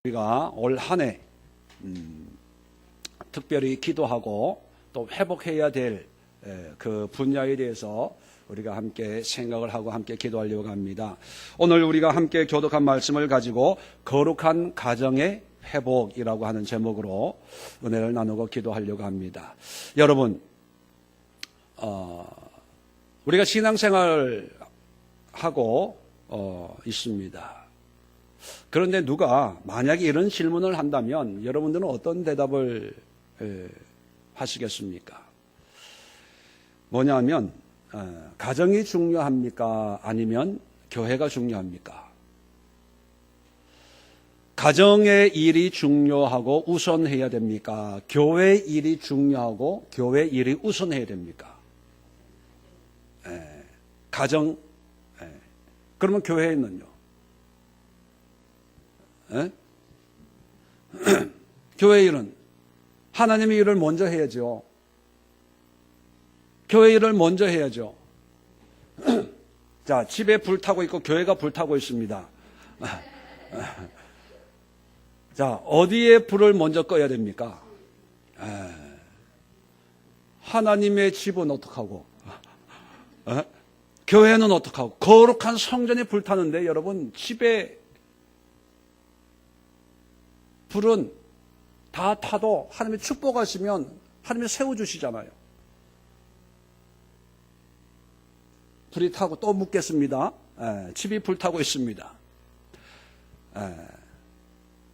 우리가 올 한 해 특별히 기도하고 또 회복해야 될 그 분야에 대해서 우리가 함께 생각을 하고 함께 기도하려고 합니다. 오늘 우리가 함께 교독한 말씀을 가지고 거룩한 가정의 회복이라고 하는 제목으로 은혜를 나누고 기도하려고 합니다. 여러분, 우리가 신앙생활을 하고 있습니다. 그런데 누가 만약에 이런 질문을 한다면 여러분들은 어떤 대답을 하시겠습니까? 뭐냐면 가정이 중요합니까? 아니면 교회가 중요합니까? 가정의 일이 중요하고 우선해야 됩니까? 교회 일이 중요하고 교회 일이 우선해야 됩니까? 가정, 그러면 교회는요? 교회 일은 하나님의 일을 먼저 해야죠. 교회 일을 먼저 해야죠. 자, 집에 불타고 있고 교회가 불타고 있습니다. 자, 어디에 불을 먼저 꺼야 됩니까? 하나님의 집은 어떡하고? 교회는 어떡하고? 거룩한 성전이 불타는데 여러분, 집에 불은 다 타도 하나님이 축복하시면 하나님이 세워주시잖아요. 불이 타고 또 묻겠습니다. 집이 불타고 있습니다.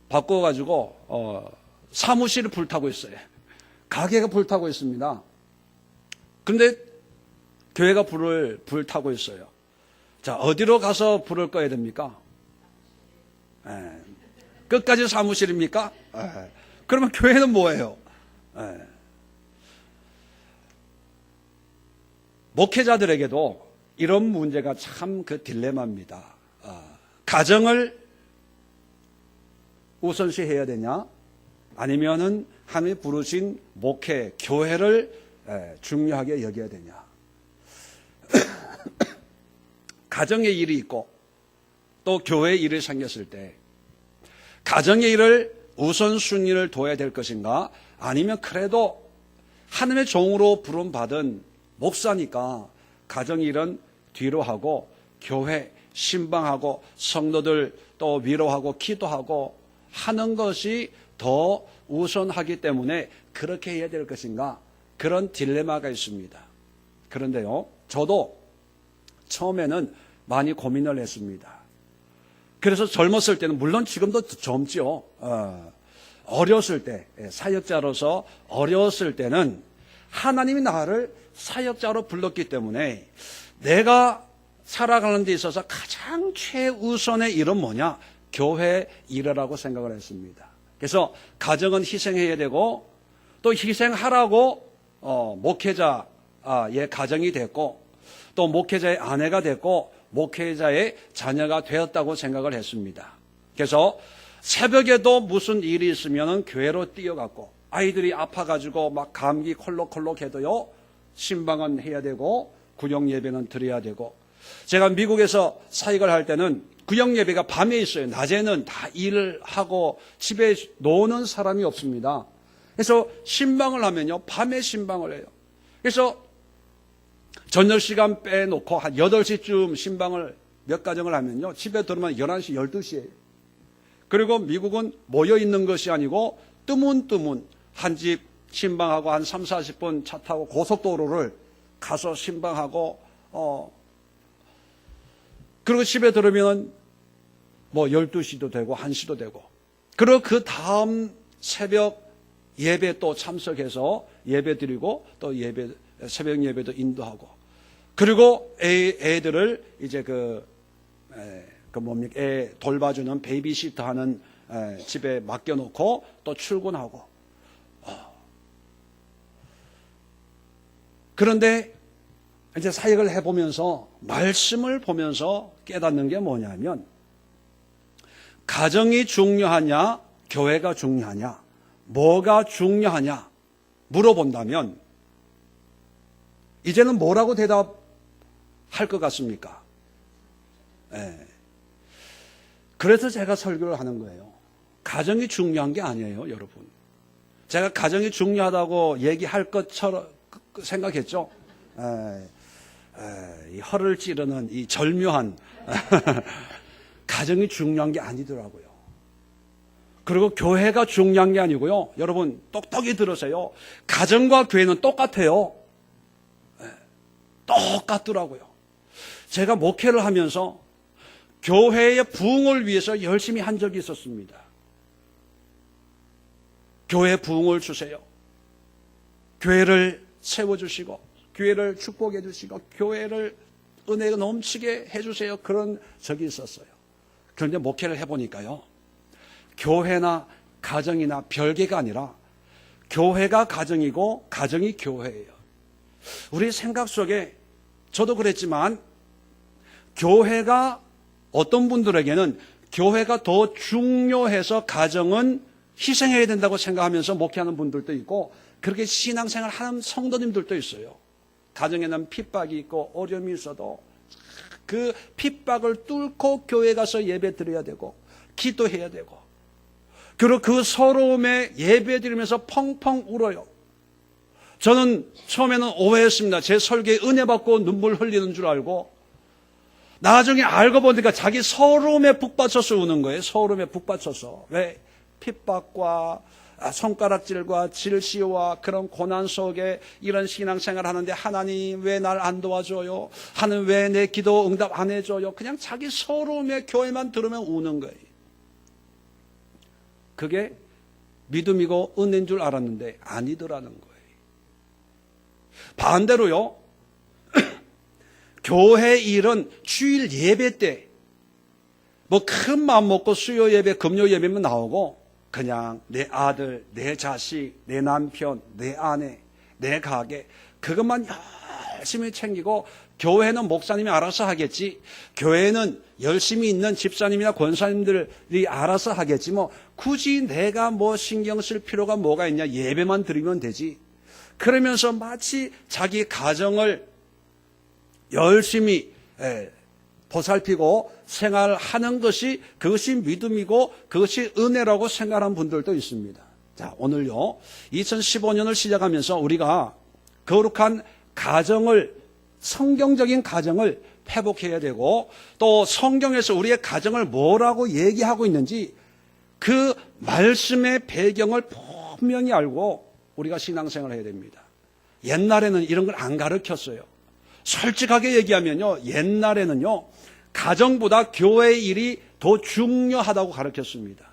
바꿔가지고 사무실이 불타고 있어요. 가게가 불타고 있습니다. 그런데 교회가 불타고 있어요. 자, 어디로 가서 불을 꺼야 됩니까? 끝까지 사무실입니까? 그러면 교회는 뭐예요? 목회자들에게도 이런 문제가 참 그 딜레마입니다. 가정을 우선시해야 되냐? 아니면은 하나님이 부르신 목회, 교회를 중요하게 여겨야 되냐? 가정의 일이 있고 또 교회의 일이 생겼을 때 가정의 일을 우선순위를 둬야 될 것인가? 아니면 그래도 하나님의 종으로 부름받은 목사니까 가정의 일은 뒤로 하고 교회, 신방하고 성도들 또 위로하고 기도하고 하는 것이 더 우선하기 때문에 그렇게 해야 될 것인가? 그런 딜레마가 있습니다. 그런데요, 저도 처음에는 많이 고민을 했습니다. 그래서 젊었을 때는, 물론 지금도 젊죠. 어렸을 때, 사역자로서 어렸을 때는 하나님이 나를 사역자로 불렀기 때문에 내가 살아가는 데 있어서 가장 최우선의 일은 뭐냐? 교회 일이라고 생각을 했습니다. 그래서 가정은 희생해야 되고 또 희생하라고 목회자의 가정이 됐고 또 목회자의 아내가 됐고 목회자의 자녀가 되었다고 생각을 했습니다. 그래서 새벽에도 무슨 일이 있으면 교회로 뛰어갔고 아이들이 아파가지고 막 감기 콜록콜록 해도요 신방은 해야 되고 구역 예배는 드려야 되고 제가 미국에서 사역을 할 때는 구역 예배가 밤에 있어요. 낮에는 다 일을 하고 집에 노는 사람이 없습니다. 그래서 신방을 하면요 밤에 신방을 해요. 그래서 저녁 시간 빼놓고 한 8시쯤 신방을 몇 가정을 하면요 집에 들어오면 11시, 12시예요. 그리고 미국은 모여 있는 것이 아니고 뜨문뜨문 한 집 신방하고 한 3, 40분 차 타고 고속도로를 가서 신방하고 그리고 집에 들어오면 뭐 12시도 되고 1시도 되고 그리고 그 다음 새벽 예배 또 참석해서 예배 드리고 또 새벽 예배도 인도하고 그리고 애들을 이제 애 돌봐주는 베이비시터 하는 집에 맡겨놓고 또 출근하고 그런데 이제 사역을 해보면서 말씀을 보면서 깨닫는 게 뭐냐면 가정이 중요하냐 교회가 중요하냐 뭐가 중요하냐 물어본다면 이제는 뭐라고 대답할 것 같습니까? 그래서 제가 설교를 하는 거예요. 가정이 중요한 게 아니에요, 여러분. 제가 가정이 중요하다고 얘기할 것처럼 생각했죠. 이 허를 찌르는 이 절묘한 가정이 중요한 게 아니더라고요. 그리고 교회가 중요한 게 아니고요. 여러분 똑똑히 들으세요. 가정과 교회는 똑같아요. 똑같더라고요. 제가 목회를 하면서 교회의 부흥을 위해서 열심히 한 적이 있었습니다. 교회 부흥을 주세요. 교회를 세워주시고 교회를 축복해 주시고 교회를 은혜가 넘치게 해주세요. 그런 적이 있었어요. 그런데 목회를 해보니까요. 교회나 가정이나 별개가 아니라 교회가 가정이고 가정이 교회예요. 우리 생각 속에 저도 그랬지만 교회가 어떤 분들에게는 교회가 더 중요해서 가정은 희생해야 된다고 생각하면서 목회하는 분들도 있고 그렇게 신앙생활 하는 성도님들도 있어요. 가정에는 핍박이 있고 어려움이 있어도 그 핍박을 뚫고 교회 가서 예배 드려야 되고 기도해야 되고 그리고 그 서러움에 예배 드리면서 펑펑 울어요. 저는 처음에는 오해했습니다. 제 설교에 은혜 받고 눈물 흘리는 줄 알고 나중에 알고 보니까 자기 서러움에 북받쳐서 우는 거예요. 서러움에 북받쳐서. 왜? 핍박과 손가락질과 질시와 그런 고난 속에 이런 신앙생활 하는데 하나님 왜 날 안 도와줘요? 하나님 왜 내 기도 응답 안 해줘요? 그냥 자기 서러움에 교회만 들으면 우는 거예요. 그게 믿음이고 은혜인 줄 알았는데 아니더라는 거예요. 반대로요. 교회 일은 주일 예배 때 뭐 큰 마음 먹고 수요 예배, 금요 예배면 나오고 그냥 내 아들, 내 자식, 내 남편, 내 아내, 내 가게 그것만 열심히 챙기고 교회는 목사님이 알아서 하겠지. 교회는 열심히 있는 집사님이나 권사님들이 알아서 하겠지. 뭐 굳이 내가 뭐 신경 쓸 필요가 뭐가 있냐. 예배만 드리면 되지. 그러면서 마치 자기 가정을 열심히 보살피고 생활하는 것이 그것이 믿음이고 그것이 은혜라고 생각하는 분들도 있습니다. 자, 오늘요 2015년을 시작하면서 우리가 거룩한 가정을 성경적인 가정을 회복해야 되고 또 성경에서 우리의 가정을 뭐라고 얘기하고 있는지 그 말씀의 배경을 분명히 알고 우리가 신앙생활을 해야 됩니다. 옛날에는 이런 걸 안 가르쳤어요. 솔직하게 얘기하면요. 옛날에는요. 가정보다 교회의 일이 더 중요하다고 가르쳤습니다.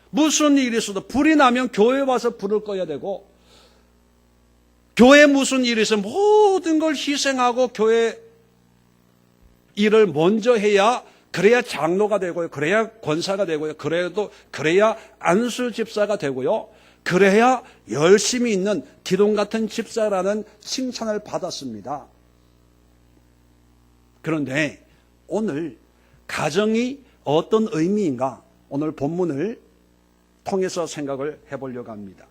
무슨 일이 있어도 불이 나면 교회 와서 불을 꺼야 되고 교회 무슨 일이 있어도 모든 걸 희생하고 교회 일을 먼저 해야 그래야 장로가 되고요. 그래야 권사가 되고요. 그래야 안수 집사가 되고요. 그래야 열심히 있는 기동 같은 집사라는 칭찬을 받았습니다. 그런데 오늘 가정이 어떤 의미인가 오늘 본문을 통해서 생각을 해보려고 합니다.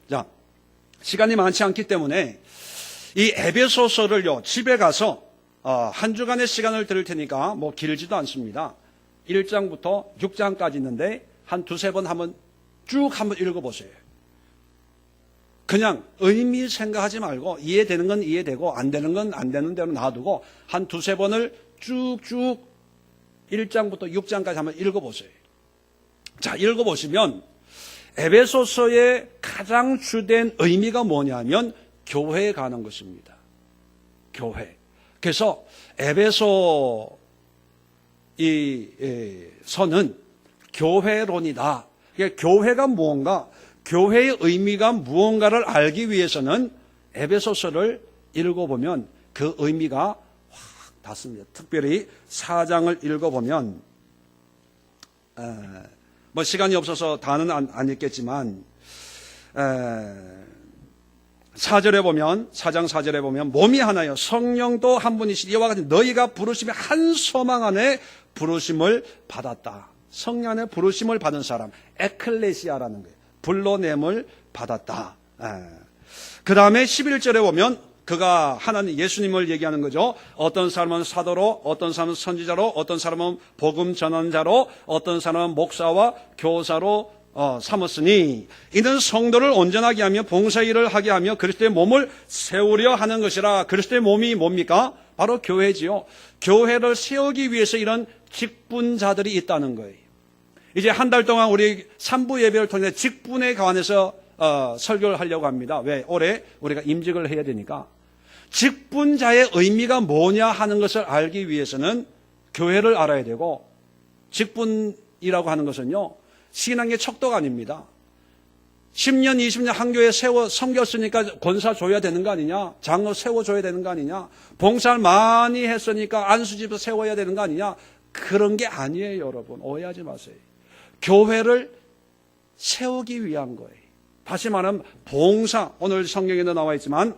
자, 시간이 많지 않기 때문에 이 에베소서를요 집에 가서 한 주간의 시간을 드릴 테니까 뭐 길지도 않습니다. 1장부터 6장까지 있는데 한 두세 번 한번 쭉 한번 읽어보세요. 그냥 의미 생각하지 말고 이해되는 건 이해되고 안 되는 건 안 되는 대로 놔두고 한 두세 번을 쭉쭉 1장부터 6장까지 한번 읽어보세요. 자, 읽어보시면 에베소서의 가장 주된 의미가 뭐냐면 교회에 가는 것입니다. 교회. 그래서 에베소 이 서는 교회론이다. 교회가 무언가, 교회의 의미가 무언가를 알기 위해서는 에베소서를 읽어보면 그 의미가 확 닿습니다. 특별히 4장을 읽어보면 뭐 시간이 없어서 다는 안 읽겠지만 4절에 보면 4장 4절에 보면 몸이 하나요 성령도 한 분이시니 이와 같은 너희가 부르심의 한 소망 안에 부르심을 받았다. 성령 안에 부르심을 받은 사람 에클레시아라는 거예요. 불러냄을 받았다. 그 다음에 11절에 보면 그가 하나님 예수님을 얘기하는 거죠. 어떤 사람은 사도로, 어떤 사람은 선지자로, 어떤 사람은 복음 전환자로, 어떤 사람은 목사와 교사로 삼았으니 이는 성도를 온전하게 하며 봉사일을 하게 하며 그리스도의 몸을 세우려 하는 것이라. 그리스도의 몸이 뭡니까? 바로 교회지요. 교회를 세우기 위해서 이런 직분자들이 있다는 거예요. 이제 한 달 동안 우리 3부 예배를 통해 직분에 관해서 설교를 하려고 합니다. 왜? 올해 우리가 임직을 해야 되니까. 직분자의 의미가 뭐냐 하는 것을 알기 위해서는 교회를 알아야 되고, 직분이라고 하는 것은요, 신앙의 척도가 아닙니다. 10년, 20년 한 교회 섬겼으니까 권사 줘야 되는 거 아니냐? 장로 세워줘야 되는 거 아니냐? 봉사를 많이 했으니까 안수집을 세워야 되는 거 아니냐? 그런 게 아니에요, 여러분. 오해하지 마세요. 교회를 세우기 위한 거예요. 다시 말하면 봉사, 오늘 성경에도 나와 있지만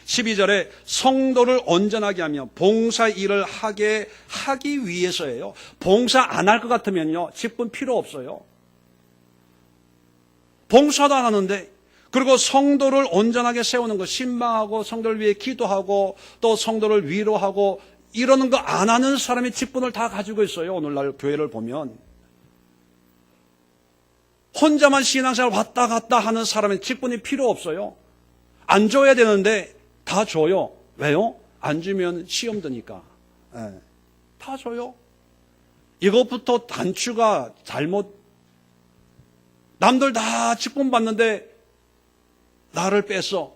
12절에 성도를 온전하게 하며 봉사 일을 하기 위해서예요. 봉사 안 할 것 같으면요, 직분 필요 없어요. 봉사도 안 하는데, 그리고 성도를 온전하게 세우는 것, 신방하고 성도를 위해 기도하고 또 성도를 위로하고 이러는 거 안 하는 사람이 직분을 다 가지고 있어요. 오늘날 교회를 보면. 혼자만 신앙생활 왔다 갔다 하는 사람은 직분이 필요 없어요. 안 줘야 되는데 다 줘요. 왜요? 안 주면 시험 드니까. 다 줘요. 이것부터 단추가 잘못, 남들 다 직분 받는데 나를 뺐어.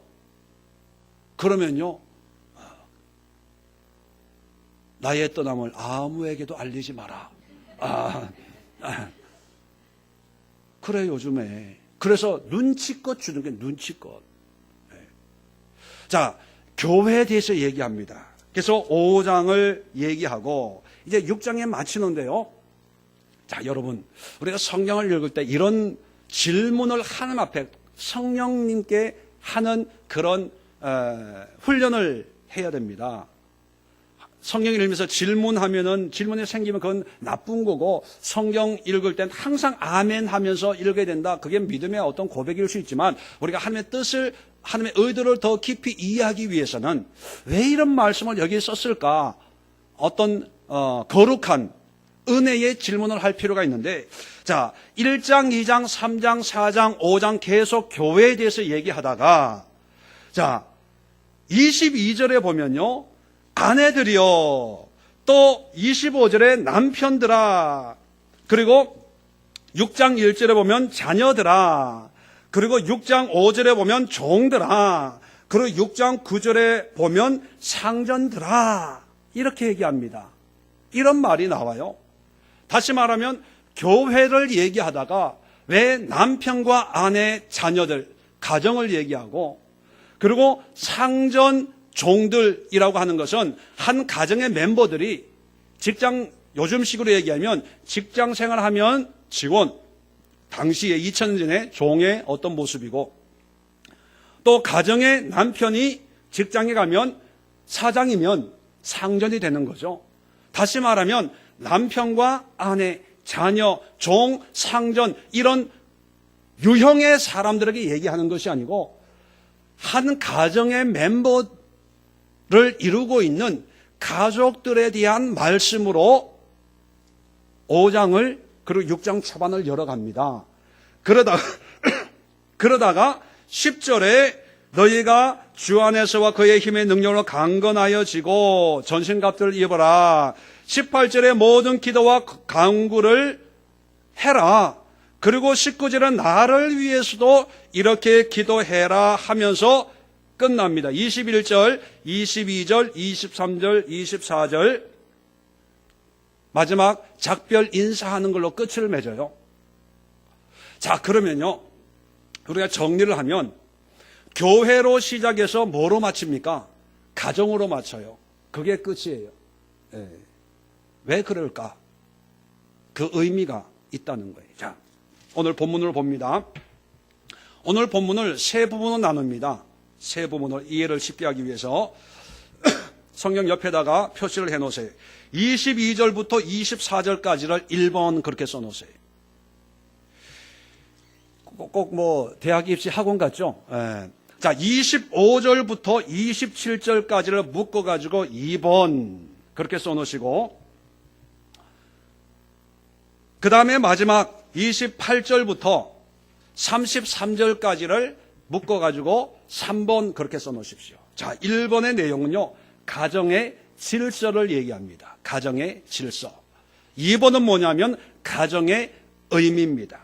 그러면요, 나의 떠남을 아무에게도 알리지 마라. 그래, 요즘에. 그래서 눈치껏 주는 게 눈치껏. 자, 교회에 대해서 얘기합니다. 그래서 5장을 얘기하고 이제 6장에 마치는데요. 자, 여러분, 우리가 성경을 읽을 때 이런 질문을 하나님 앞에 성령님께 하는 그런 훈련을 해야 됩니다. 성경 읽으면서 질문이 생기면 그건 나쁜 거고, 성경 읽을 땐 항상 아멘 하면서 읽어야 된다. 그게 믿음의 어떤 고백일 수 있지만, 우리가 하나님의 뜻을, 하나님의 의도를 더 깊이 이해하기 위해서는 왜 이런 말씀을 여기에 썼을까? 어떤 거룩한 은혜의 질문을 할 필요가 있는데, 자, 1장, 2장, 3장, 4장, 5장 계속 교회에 대해서 얘기하다가, 자, 22절에 보면요, 아내들이여, 또 25절에 남편들아, 그리고 6장 1절에 보면 자녀들아, 그리고 6장 5절에 보면 종들아, 그리고 6장 9절에 보면 상전들아, 이렇게 얘기합니다. 이런 말이 나와요. 다시 말하면 교회를 얘기하다가 왜 남편과 아내, 자녀들, 가정을 얘기하고, 그리고 상전, 종들이라고 하는 것은 한 가정의 멤버들이 직장, 요즘식으로 얘기하면 직장 생활하면 직원, 당시에 2000년 전에 종의 어떤 모습이고, 또 가정의 남편이 직장에 가면 사장이면 상전이 되는 거죠. 다시 말하면 남편과 아내, 자녀, 종, 상전, 이런 유형의 사람들에게 얘기하는 것이 아니고 한 가정의 멤버를 이루고 있는 가족들에 대한 말씀으로 5장을 그리고 6장 초반을 열어갑니다. 그러다가 10절에 너희가 주 안에서와 그의 힘의 능력으로 강건하여지고 전신갑들을 입어라. 18절에 모든 기도와 간구를 해라. 그리고 19절은 나를 위해서도 이렇게 기도해라 하면서 끝납니다. 21절, 22절, 23절, 24절 마지막 작별 인사하는 걸로 끝을 맺어요. 자, 그러면요, 우리가 정리를 하면 교회로 시작해서 뭐로 마칩니까? 가정으로 마쳐요. 그게 끝이에요. 네. 왜 그럴까? 그 의미가 있다는 거예요. 자, 오늘 본문을 봅니다. 오늘 본문을 세 부분으로 나눕니다. 세 부분을 이해를 쉽게 하기 위해서 성경 옆에다가 표시를 해놓으세요. 22절부터 24절까지를 1번 그렇게 써놓으세요. 꼭 뭐 대학 입시 학원 같죠? 예. 자, 25절부터 27절까지를 묶어가지고 2번 그렇게 써놓으시고, 그 다음에 마지막 28절부터 33절까지를 묶어가지고 3번 그렇게 써놓으십시오. 자, 1번의 내용은요, 가정의 질서를 얘기합니다. 가정의 질서. 2번은 뭐냐면 가정의 의미입니다.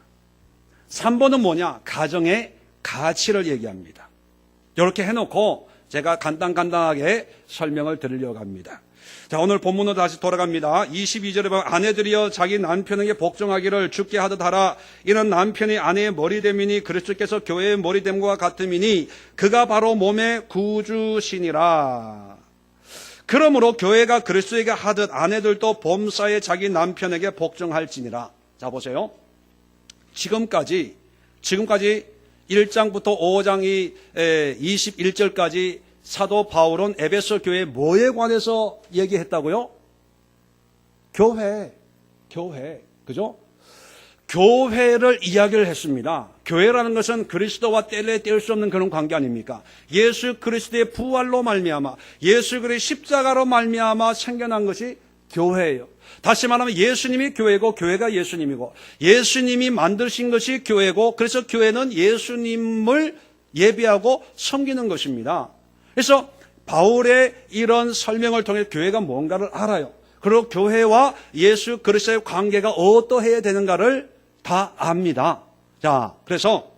3번은 뭐냐? 가정의 가치를 얘기합니다. 이렇게 해놓고 제가 간단하게 설명을 드리려고 합니다. 자, 오늘 본문으로 다시 돌아갑니다. 22절에 보면 아내들이여 자기 남편에게 복종하기를 주께 하듯 하라. 이는 남편이 아내의 머리됨이니 그리스도께서 교회의 머리됨과 같음이니 그가 바로 몸의 구주시니라. 그러므로 교회가 그리스도에게 하듯 아내들도 범사에 자기 남편에게 복종할지니라. 자, 보세요. 지금까지 1장부터 5장 21절까지 사도 바울은 에베소 교회 뭐에 관해서 얘기했다고요? 교회. 그죠? 교회를 이야기를 했습니다. 교회라는 것은 그리스도와 뗄 수 없는 그런 관계 아닙니까? 예수 그리스도의 부활로 말미암아, 예수 그리스도의 십자가로 말미암아 생겨난 것이 교회예요. 다시 말하면 예수님이 교회고 교회가 예수님이고 예수님이 만드신 것이 교회고, 그래서 교회는 예수님을 예배하고 섬기는 것입니다. 그래서 바울의 이런 설명을 통해 교회가 뭔가를 알아요. 그리고 교회와 예수 그리스도의 관계가 어떠해야 되는가를 다 압니다. 자, 그래서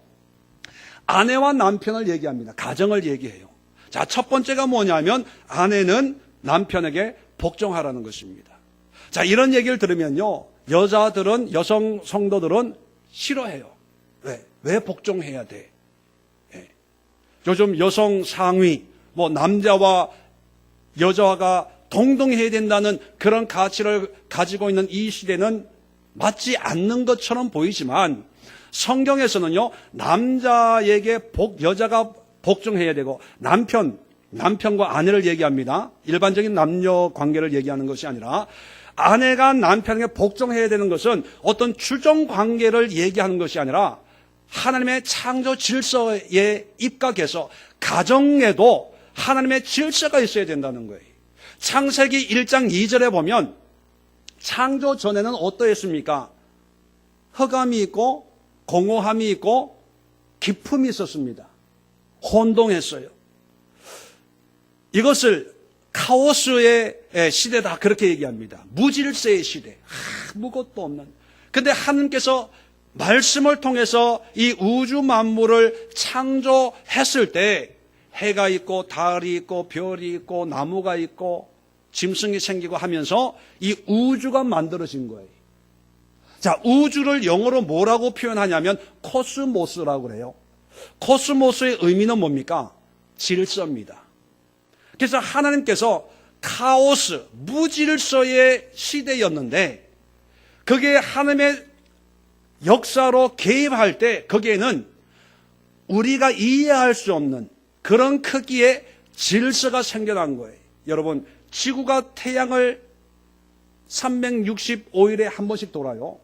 아내와 남편을 얘기합니다. 가정을 얘기해요. 자, 첫 번째가 뭐냐면 아내는 남편에게 복종하라는 것입니다. 자, 이런 얘기를 들으면요, 여성 성도들은 싫어해요. 왜 복종해야 돼? 요즘 여성 상위, 남자와 여자가 동등해야 된다는 그런 가치를 가지고 있는 이 시대는 맞지 않는 것처럼 보이지만, 성경에서는요, 남자에게 여자가 복종해야 되고, 남편과 아내를 얘기합니다. 일반적인 남녀 관계를 얘기하는 것이 아니라, 아내가 남편에게 복종해야 되는 것은 어떤 추종 관계를 얘기하는 것이 아니라 하나님의 창조 질서에 입각해서 가정에도 하나님의 질서가 있어야 된다는 거예요. 창세기 1장 2절에 보면 창조 전에는 어떠했습니까? 흑암이 있고 공허함이 있고 기품이 있었습니다. 혼동했어요. 이것을 카오스의 시대다 그렇게 얘기합니다. 무질서의 시대. 아무것도 없는. 근데 하나님께서 말씀을 통해서 이 우주 만물을 창조했을 때 해가 있고 달이 있고 별이 있고 나무가 있고 짐승이 생기고 하면서 이 우주가 만들어진 거예요. 자, 우주를 영어로 뭐라고 표현하냐면 코스모스라고 그래요. 코스모스의 의미는 뭡니까? 질서입니다. 그래서 하나님께서 카오스, 무질서의 시대였는데 그게 하나님의 역사로 개입할 때 거기에는 우리가 이해할 수 없는 그런 크기의 질서가 생겨난 거예요. 여러분, 지구가 태양을 365일에 한 번씩 돌아요.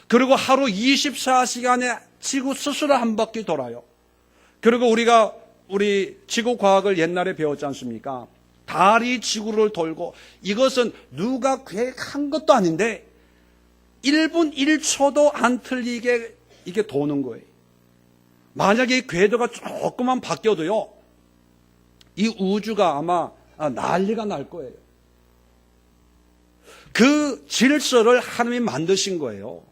그리고 하루 24시간에 지구 스스로 한 바퀴 돌아요. 그리고 우리 지구 과학을 옛날에 배웠지 않습니까? 달이 지구를 돌고, 이것은 누가 계획한 것도 아닌데 1분 1초도 안 틀리게 이게 도는 거예요. 만약에 이 궤도가 조금만 바뀌어도요, 이 우주가 아마 난리가 날 거예요. 그 질서를 하나님이 만드신 거예요.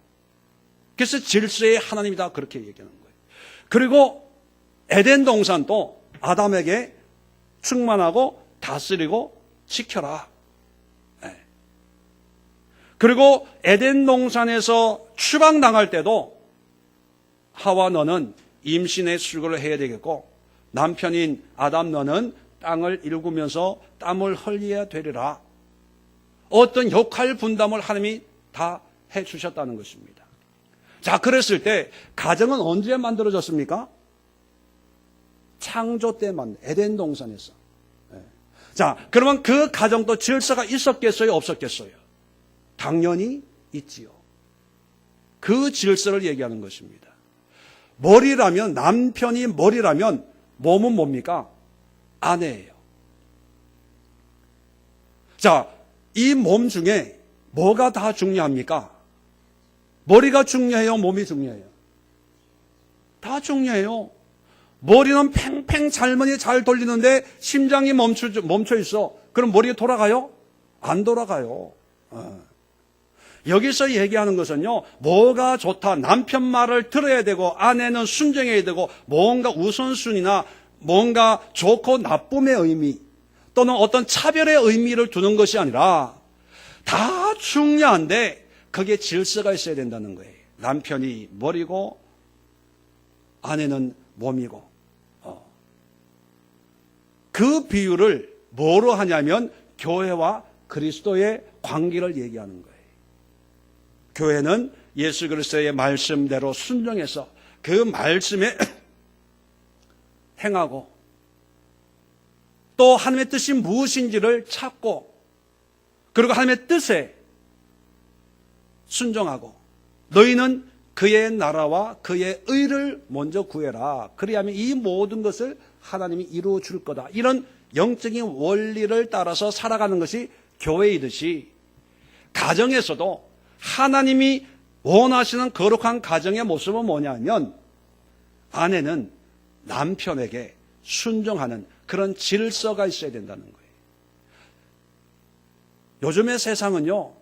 그래서 질서의 하나님이다 그렇게 얘기하는 거예요. 그리고 에덴 동산도 아담에게 충만하고 다스리고 지켜라. 그리고 에덴 동산에서 추방당할 때도 하와 너는 임신의 수고를 해야 되겠고 남편인 아담 너는 땅을 일구면서 땀을 흘려야 되리라. 어떤 역할 분담을 하나님이 다 해주셨다는 것입니다. 자, 그랬을 때 가정은 언제 만들어졌습니까? 창조 때 에덴 동산에서. 자, 그러면 그 가정도 질서가 있었겠어요? 없었겠어요? 당연히 있지요. 그 질서를 얘기하는 것입니다. 머리라면, 남편이 머리라면 몸은 뭡니까? 아내예요. 자, 이 몸 중에 뭐가 다 중요합니까? 머리가 중요해요? 몸이 중요해요? 다 중요해요. 머리는 팽팽 잘머니 잘 돌리는데 심장이 멈춰 있어. 그럼 머리가 돌아가요? 안 돌아가요. 여기서 얘기하는 것은요, 뭐가 좋다, 남편 말을 들어야 되고 아내는 순종해야 되고, 뭔가 우선순위나 뭔가 좋고 나쁨의 의미 또는 어떤 차별의 의미를 두는 것이 아니라 다 중요한데 거기에 질서가 있어야 된다는 거예요. 남편이 머리고 아내는 몸이고. 그 비유를 뭐로 하냐면 교회와 그리스도의 관계를 얘기하는 거예요. 교회는 예수 그리스도의 말씀대로 순종해서 그 말씀에 행하고 또 하나님의 뜻이 무엇인지를 찾고 그리고 하나님의 뜻에 순종하고 너희는 그의 나라와 그의 의를 먼저 구해라. 그리하면 이 모든 것을 하나님이 이루어 줄 거다. 이런 영적인 원리를 따라서 살아가는 것이 교회이듯이 가정에서도 하나님이 원하시는 거룩한 가정의 모습은 뭐냐면 아내는 남편에게 순종하는 그런 질서가 있어야 된다는 거예요. 요즘의 세상은요,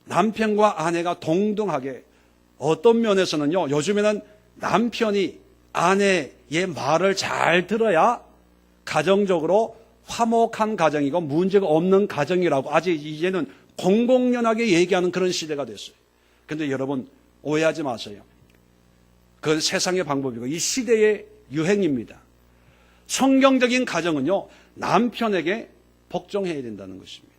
남편과 아내가 동등하게 어떤 면에서는요, 요즘에는 남편이 아내의 말을 잘 들어야 가정적으로 화목한 가정이고 문제가 없는 가정이라고 아직 이제는 공공연하게 얘기하는 그런 시대가 됐어요. 그런데 여러분 오해하지 마세요. 그건 세상의 방법이고 이 시대의 유행입니다. 성경적인 가정은요, 남편에게 복종해야 된다는 것입니다.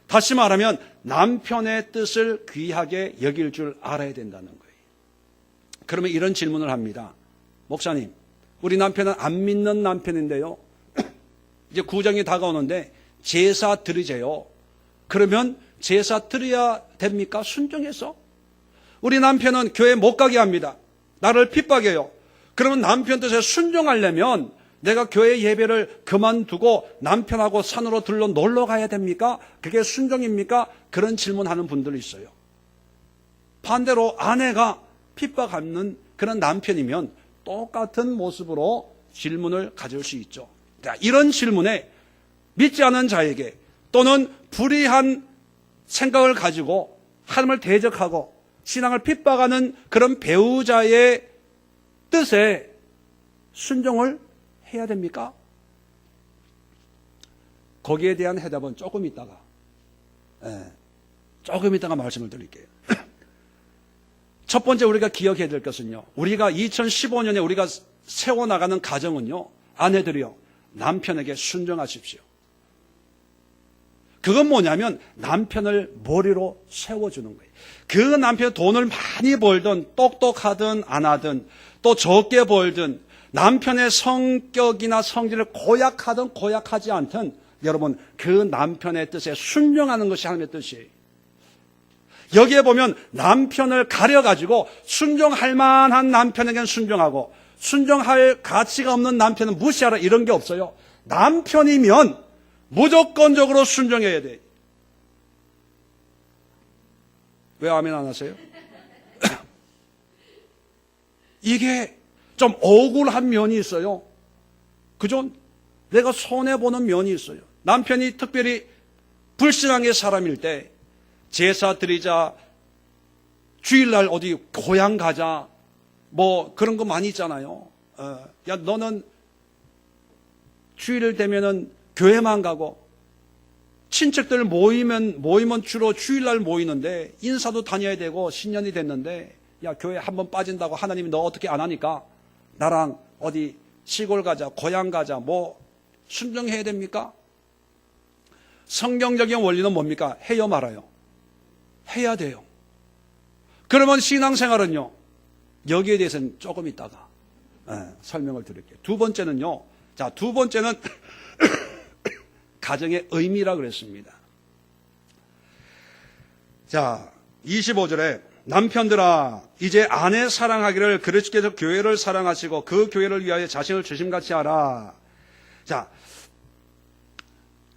다시 말하면 남편의 뜻을 귀하게 여길 줄 알아야 된다는 거예요. 그러면 이런 질문을 합니다. 목사님, 우리 남편은 안 믿는 남편인데요. 이제 구정이 다가오는데 제사 드리재요. 그러면 제사 드려야 됩니까? 순종해서? 우리 남편은 교회 못 가게 합니다. 나를 핍박해요. 그러면 남편 뜻에 순종하려면 내가 교회 예배를 그만두고 남편하고 산으로 들러 놀러 가야 됩니까? 그게 순종입니까? 그런 질문하는 분들이 있어요. 반대로 아내가 핍박하는 그런 남편이면 똑같은 모습으로 질문을 가질 수 있죠. 이런 질문에 믿지 않은 자에게 또는 불의한 생각을 가지고 하나님을 대적하고 신앙을 핍박하는 그런 배우자의 뜻에 순종을 해야 됩니까? 거기에 대한 해답은 조금 있다가 말씀을 드릴게요. 첫 번째 우리가 기억해야 될 것은요, 우리가 2015년에 우리가 세워나가는 가정은요, 아내들이요, 남편에게 순종하십시오. 그건 뭐냐면 남편을 머리로 세워주는 거예요. 그 남편이 돈을 많이 벌든 똑똑하든 안 하든 또 적게 벌든 남편의 성격이나 성질을 고약하든 고약하지 않든 여러분 그 남편의 뜻에 순종하는 것이 하나님의 뜻이에요. 여기에 보면 남편을 가려가지고 순종할 만한 남편에게는 순종하고 순종할 가치가 없는 남편은 무시하라 이런 게 없어요. 남편이면 무조건적으로 순종해야 돼. 왜 아멘 안 하세요? 이게 좀 억울한 면이 있어요. 그죠? 내가 손해보는 면이 있어요. 남편이 특별히 불신앙의 사람일 때 제사 드리자, 주일날 어디 고향 가자, 뭐 그런 거 많이 있잖아요. 야 너는 주일 되면은 교회만 가고 친척들 모이면 주로 주일날 모이는데 인사도 다녀야 되고 신년이 됐는데 야 교회 한번 빠진다고 하나님이 너 어떻게 안 하니까 나랑 어디 시골 가자, 고향 가자, 뭐 순종해야 됩니까? 성경적인 원리는 뭡니까? 해요 말아요? 해야 돼요. 그러면 신앙생활은요, 여기에 대해서는 조금 있다가 설명을 드릴게요. 두 번째는요, 두 번째는 가정의 의미라 그랬습니다. 25절에 남편들아 이제 아내 사랑하기를 그리스도께서 교회를 사랑하시고 그 교회를 위하여 자신을 주심같이 하라. 자,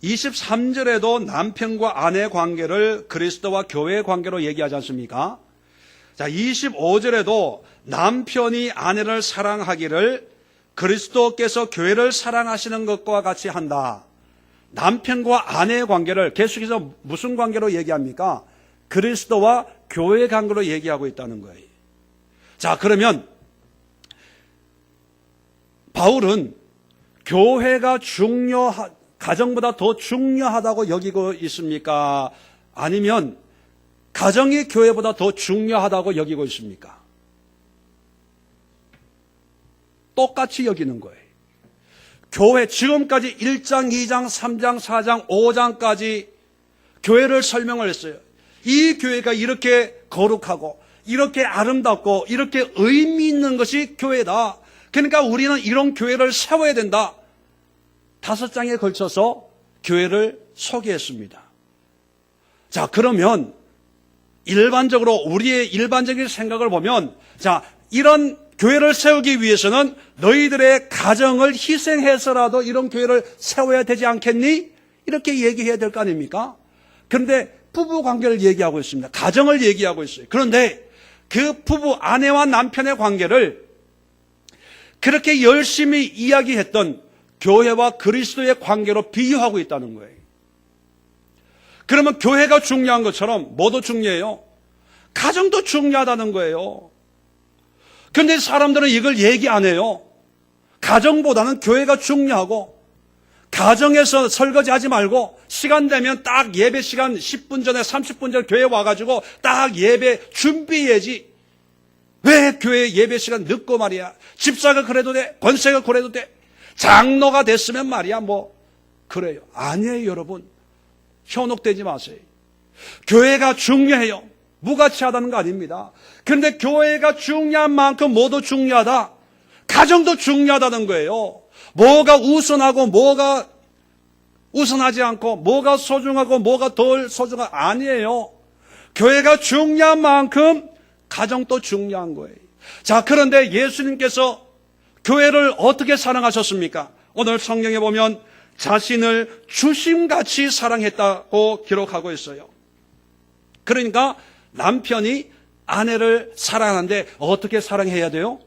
23절에도 남편과 아내 관계를 그리스도와 교회의 관계로 얘기하지 않습니까? 자, 25절에도 남편이 아내를 사랑하기를 그리스도께서 교회를 사랑하시는 것과 같이 한다. 남편과 아내의 관계를 계속해서 무슨 관계로 얘기합니까? 그리스도와 교회의 관계로 얘기하고 있다는 거예요. 자, 그러면 바울은 교회가 가정보다 더 중요하다고 여기고 있습니까? 아니면 가정이 교회보다 더 중요하다고 여기고 있습니까? 똑같이 여기는 거예요. 교회, 지금까지 1장, 2장, 3장, 4장, 5장까지 교회를 설명을 했어요. 이 교회가 이렇게 거룩하고 이렇게 아름답고 이렇게 의미 있는 것이 교회다. 그러니까 우리는 이런 교회를 세워야 된다. 5장에 걸쳐서 교회를 소개했습니다. 자, 그러면 일반적으로 우리의 일반적인 생각을 보면, 자, 이런 교회를 세우기 위해서는 너희들의 가정을 희생해서라도 이런 교회를 세워야 되지 않겠니? 이렇게 얘기해야 될 거 아닙니까? 그런데 부부 관계를 얘기하고 있습니다. 가정을 얘기하고 있어요. 그런데 그 부부, 아내와 남편의 관계를 그렇게 열심히 이야기했던 교회와 그리스도의 관계로 비유하고 있다는 거예요. 그러면 교회가 중요한 것처럼 뭐도 중요해요? 가정도 중요하다는 거예요. 그런데 사람들은 이걸 얘기 안 해요. 가정보다는 교회가 중요하고, 가정에서 설거지하지 말고 시간 되면 딱 예배 시간 10분 전에 30분 전에 교회 와가지고 딱 예배 준비해야지. 왜 교회 예배 시간 늦고 말이야. 집사가 그래도 돼, 권세가 그래도 돼, 장로가 됐으면 말이야 뭐 그래요. 아니에요. 여러분, 현혹되지 마세요. 교회가 중요해요. 무가치하다는 거 아닙니다. 그런데 교회가 중요한 만큼 뭐도 중요하다. 가정도 중요하다는 거예요. 뭐가 우선하고 뭐가 우선하지 않고, 뭐가 소중하고 뭐가 덜 소중한, 아니에요. 교회가 중요한 만큼 가정도 중요한 거예요. 자, 그런데 예수님께서 교회를 어떻게 사랑하셨습니까? 오늘 성경에 보면 자신을 주심같이 사랑했다고 기록하고 있어요. 그러니까 남편이 아내를 사랑하는데 어떻게 사랑해야 돼요?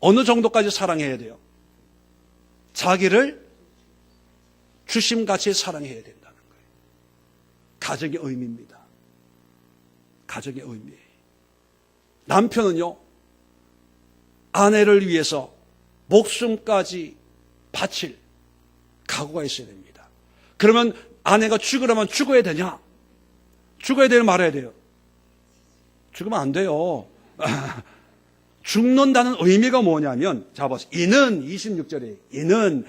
어느 정도까지 사랑해야 돼요? 자기를 주심같이 사랑해야 된다는 거예요. 가정의 의미입니다. 가정의 의미예요. 남편은요, 아내를 위해서 목숨까지 바칠 각오가 있어야 됩니다. 그러면 아내가 죽으려면 죽어야 되냐? 죽어야 돼요, 말아야 돼요? 죽으면 안 돼요. 죽는다는 의미가 뭐냐면, 자 보세요. 이는 26절에 이는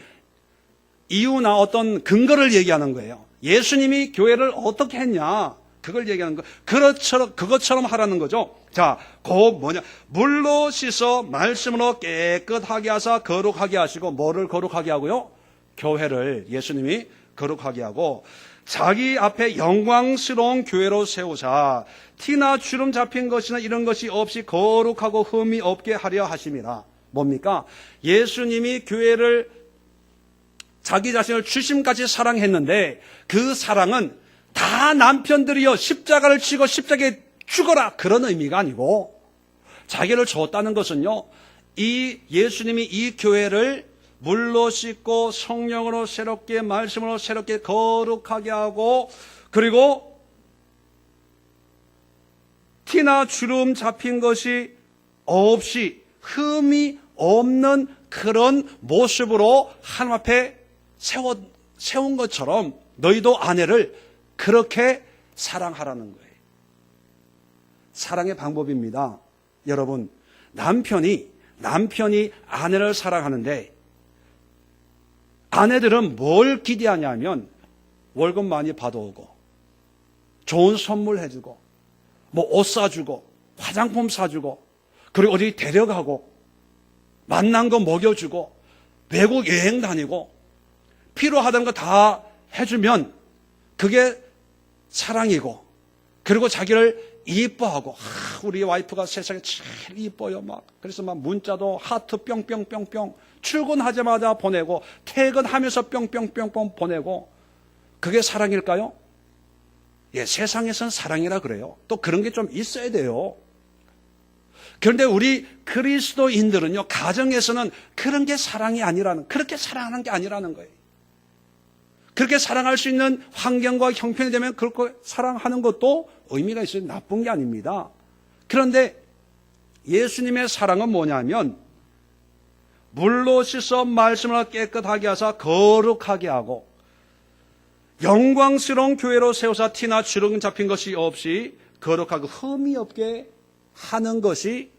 이유나 어떤 근거를 얘기하는 거예요. 예수님이 교회를 어떻게 했냐, 그걸 얘기하는 거. 그것처럼 하라는 거죠. 자, 뭐냐? 물로 씻어 말씀으로 깨끗하게 하사 거룩하게 하시고, 뭐를 거룩하게 하고요? 교회를 예수님이 거룩하게 하고, 자기 앞에 영광스러운 교회로 세우사 티나 주름 잡힌 것이나 이런 것이 없이 거룩하고 흠이 없게 하려 하심이라. 뭡니까? 예수님이 교회를 자기 자신을 주심같이 사랑했는데, 그 사랑은 다 남편들이여 십자가를 치고 십자가에 죽어라, 그런 의미가 아니고, 자기를 줬다는 것은요, 이 예수님이 이 교회를 물로 씻고 성령으로 새롭게, 말씀으로 새롭게 거룩하게 하고, 그리고 티나 주름 잡힌 것이 없이 흠이 없는 그런 모습으로 하나님 앞에 세운 것처럼 너희도 아내를 그렇게 사랑하라는 거예요. 사랑의 방법입니다. 여러분, 남편이 아내를 사랑하는데, 아내들은 뭘 기대하냐면 월급 많이 받아오고, 좋은 선물 해주고, 뭐 옷 사주고, 화장품 사주고, 그리고 어디 데려가고, 만난 거 먹여주고, 외국 여행 다니고, 필요하다는 거 다 해주면 그게 사랑이고, 그리고 자기를 이뻐하고, 우리 와이프가 세상에 제일 이뻐요. 막 그래서 막 문자도 하트 뿅뿅뿅뿅 출근하자마자 보내고 퇴근하면서 뿅뿅뿅뿅 보내고 그게 사랑일까요? 예, 세상에선 사랑이라 그래요. 또 그런 게 좀 있어야 돼요. 그런데 우리 그리스도인들은요, 가정에서는 그런 게 사랑이 아니라는, 그렇게 사랑하는 게 아니라는 거예요. 그렇게 사랑할 수 있는 환경과 형편이 되면 그렇게 사랑하는 것도 의미가 있어요. 나쁜 게 아닙니다. 그런데 예수님의 사랑은 뭐냐면 물로 씻어 말씀을 깨끗하게 하사 거룩하게 하고 영광스러운 교회로 세우사 티나 주름 잡힌 것이 없이 거룩하고 흠이 없게 하는 것이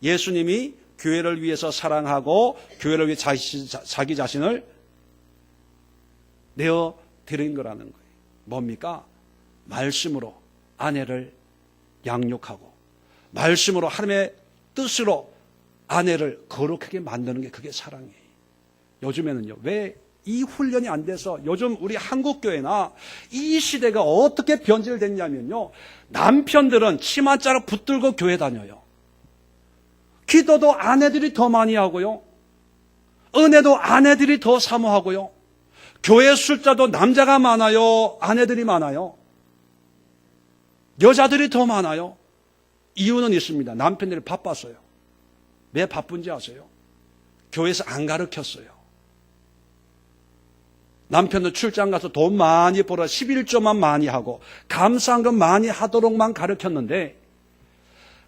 예수님이 교회를 위해서 사랑하고 교회를 위해 자기 자신을 내어드린 거라는 거예요. 뭡니까? 말씀으로 아내를 양육하고 말씀으로 하나님의 뜻으로 아내를 거룩하게 만드는 게 그게 사랑이에요. 요즘에는요, 왜 이 훈련이 안 돼서 요즘 우리 한국교회나 이 시대가 어떻게 변질됐냐면요, 남편들은 치마자락 붙들고 교회 다녀요. 기도도 아내들이 더 많이 하고요, 은혜도 아내들이 더 사모하고요, 교회 숫자도 남자가 많아요, 아내들이 많아요, 여자들이 더 많아요. 이유는 있습니다. 남편들이 바빴어요. 왜 바쁜지 아세요? 교회에서 안 가르쳤어요. 남편은 출장 가서 돈 많이 벌어 11조만 많이 하고 감사한금 많이 하도록만 가르쳤는데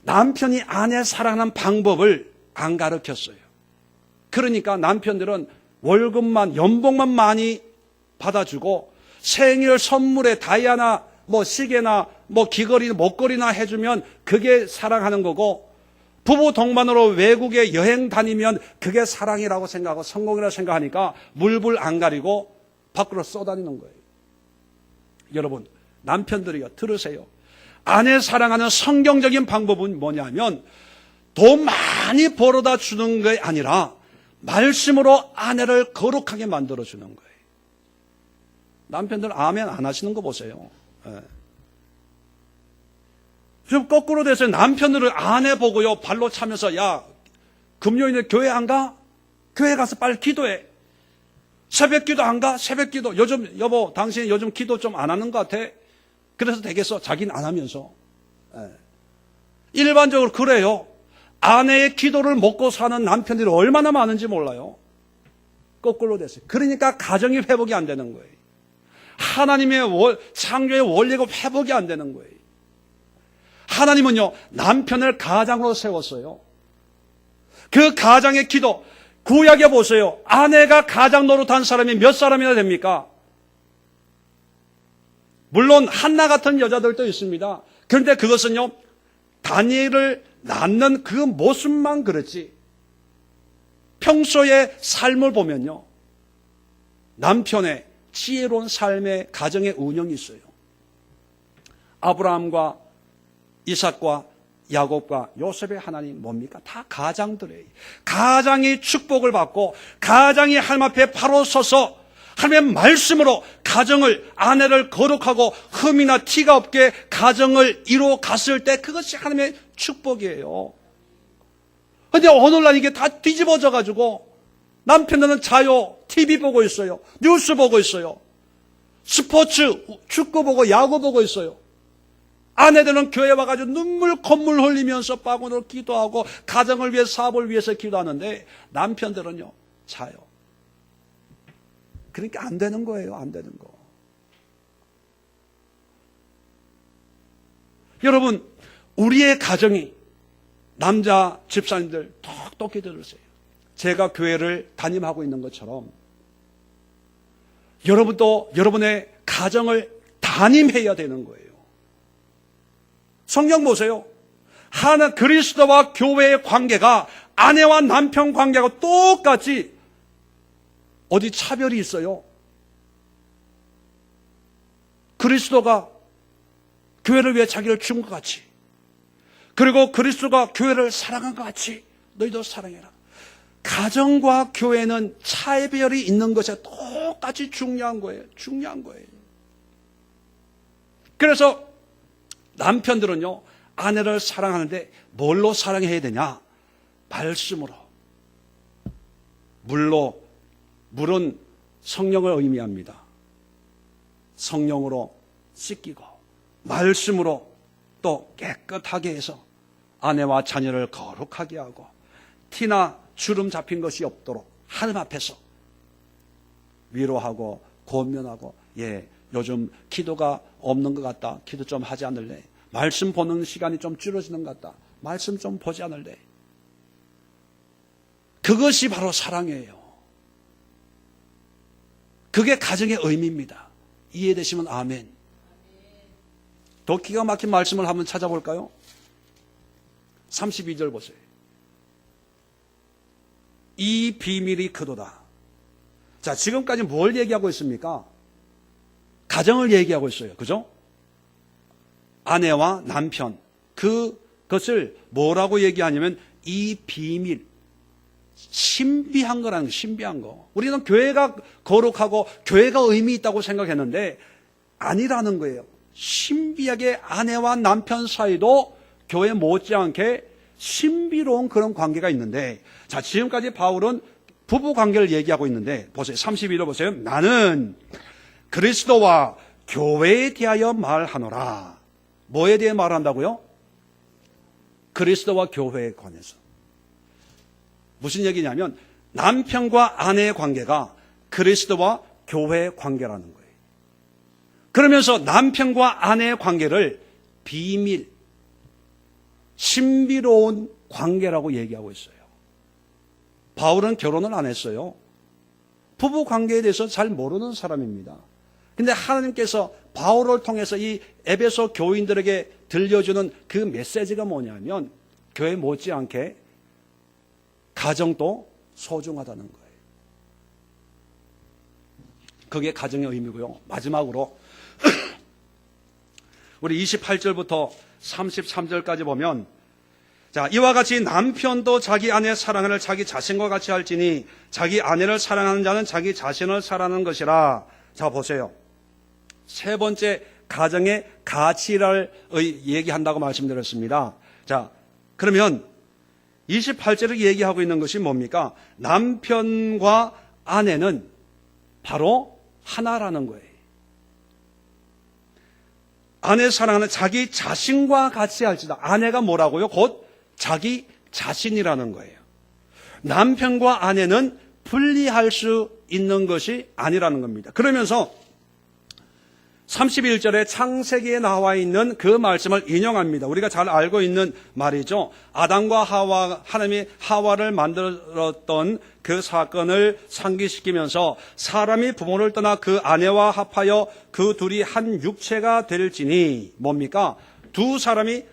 남편이 아내 사랑하는 방법을 안 가르쳤어요. 그러니까 남편들은 월급만, 연봉만 많이 받아주고 생일 선물에 다이아나 뭐 시계나 뭐 귀걸이, 목걸이나 해주면 그게 사랑하는 거고, 부부 동반으로 외국에 여행 다니면 그게 사랑이라고 생각하고 성공이라고 생각하니까 물불 안 가리고 밖으로 쏘다니는 거예요. 여러분, 남편들이요, 들으세요. 아내 사랑하는 성경적인 방법은 뭐냐면 돈 많이 벌어다 주는 게 아니라 말씀으로 아내를 거룩하게 만들어주는 거예요. 남편들 아멘 안 하시는 거 보세요. 예. 좀 거꾸로 돼서 남편들을 아내 보고요, 발로 차면서, 야, 금요일에 교회 안 가? 교회 가서 빨리 기도해. 새벽 기도 안 가? 새벽 기도. 요즘, 여보, 당신 요즘 기도 좀 안 하는 것 같아? 그래서 되겠어? 자기는 안 하면서. 예. 일반적으로 그래요. 아내의 기도를 먹고 사는 남편들이 얼마나 많은지 몰라요. 거꾸로 됐어요. 그러니까 가정이 회복이 안 되는 거예요. 하나님의 창조의 원리가 회복이 안 되는 거예요. 하나님은요, 남편을 가장으로 세웠어요. 그 가장의 기도, 구약에 보세요. 아내가 가장 노릇한 사람이 몇 사람이나 됩니까? 물론 한나 같은 여자들도 있습니다. 그런데 그것은요, 다니엘을 낳는 그 모습만 그렇지, 평소의 삶을 보면요, 남편의 지혜로운 삶의 가정의 운영이 있어요. 아브라함과 이삭과 야곱과 요셉의 하나님 뭡니까? 다 가장들이에요. 가장이 축복을 받고 가장이 하나님 앞에 바로 서서 하나님의 말씀으로 가정을, 아내를 거룩하고 흠이나 티가 없게 가정을 이루어 갔을 때 그것이 하나님의 축복이에요. 그런데 오늘날 이게 다 뒤집어져 가지고 남편들은 자요, TV 보고 있어요, 뉴스 보고 있어요, 스포츠, 축구 보고 야구 보고 있어요. 아내들은 교회 와가지고 눈물 콧물 흘리면서 빠구로 기도하고 가정을 위해, 사업을 위해서 기도하는데 남편들은요, 자요. 그러니까 안 되는 거예요. 안 되는 거. 여러분, 우리의 가정이, 남자 집사님들 똑똑히 들으세요. 제가 교회를 담임하고 있는 것처럼 여러분도 여러분의 가정을 담임해야 되는 거예요. 성경 보세요. 하나 그리스도와 교회의 관계가 아내와 남편 관계하고 똑같이 어디 차별이 있어요? 그리스도가 교회를 위해 자기를 준 것 같이, 그리고 그리스도가 교회를 사랑한 것 같이 너희도 사랑해라. 가정과 교회는 차별이 있는 것이 똑같이 중요한 거예요. 중요한 거예요. 그래서 남편들은요, 아내를 사랑하는데 뭘로 사랑해야 되냐? 말씀으로. 물은 성령을 의미합니다. 성령으로 씻기고 말씀으로 또 깨끗하게 해서 아내와 자녀를 거룩하게 하고 티나 주름 잡힌 것이 없도록 하나님 앞에서 위로하고 권면하고, 요즘 기도가 없는 것 같다. 기도 좀 하지 않을래? 말씀 보는 시간이 좀 줄어지는 것 같다. 말씀 좀 보지 않을래? 그것이 바로 사랑이에요. 그게 가정의 의미입니다. 이해되시면 아멘. 더 기가 막힌 말씀을 한번 찾아볼까요? 32절 보세요. 이 비밀이 그도다. 자, 지금까지 뭘 얘기하고 있습니까? 가정을 얘기하고 있어요. 그죠? 아내와 남편. 그것을 뭐라고 얘기하냐면 이 비밀. 신비한 거라는 거, 신비한 거. 우리는 교회가 거룩하고 교회가 의미 있다고 생각했는데 아니라는 거예요. 신비하게 아내와 남편 사이도 교회 못지않게 신비로운 그런 관계가 있는데, 자, 지금까지 바울은 부부 관계를 얘기하고 있는데 보세요. 32절 보세요. 나는 그리스도와 교회에 대하여 말하노라. 뭐에 대해 말한다고요? 그리스도와 교회에 관해서. 무슨 얘기냐면 남편과 아내의 관계가 그리스도와 교회의 관계라는 거예요. 그러면서 남편과 아내의 관계를 비밀, 신비로운 관계라고 얘기하고 있어요. 바울은 결혼을 안 했어요. 부부 관계에 대해서 잘 모르는 사람입니다. 근데 하나님께서 바울을 통해서 이 에베소 교인들에게 들려주는 그 메시지가 뭐냐면 교회 못지않게 가정도 소중하다는 거예요. 그게 가정의 의미고요. 마지막으로 우리 28절부터 33절까지 보면, 자, 이와 같이 남편도 자기 아내의 사랑을 자기 자신과 같이 할지니 자기 아내를 사랑하는 자는 자기 자신을 사랑하는 것이라. 자, 보세요. 세 번째 가정의 가치를 얘기한다고 말씀드렸습니다. 자, 그러면 28절을 얘기하고 있는 것이 뭡니까? 남편과 아내는 바로 하나라는 거예요. 아내 사랑하는 자기 자신과 같이 할지다. 아내가 뭐라고요? 곧 자기 자신이라는 거예요. 남편과 아내는 분리할 수 있는 것이 아니라는 겁니다. 그러면서 31절에 창세기에 나와 있는 그 말씀을 인용합니다. 우리가 잘 알고 있는 말이죠. 아담과 하와, 하나님이 하와를 만들었던 그 사건을 상기시키면서 사람이 부모를 떠나 그 아내와 합하여 그 둘이 한 육체가 될지니, 뭡니까? 두 사람이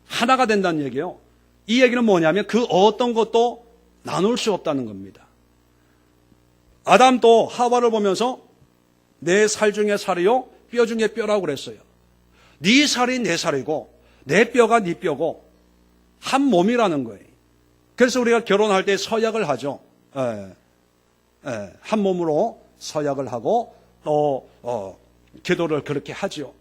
하나가 된다는 얘기예요. 이 얘기는 뭐냐면 그 어떤 것도 나눌 수 없다는 겁니다. 아담도 하와를 보면서 내 살 중에 살이요, 뼈 중에 뼈라고 그랬어요. 네 살이 내 살이고 내 뼈가 네 뼈고 한 몸이라는 거예요. 그래서 우리가 결혼할 때 서약을 하죠. 한 몸으로 서약을 하고 또 기도를 그렇게 하죠.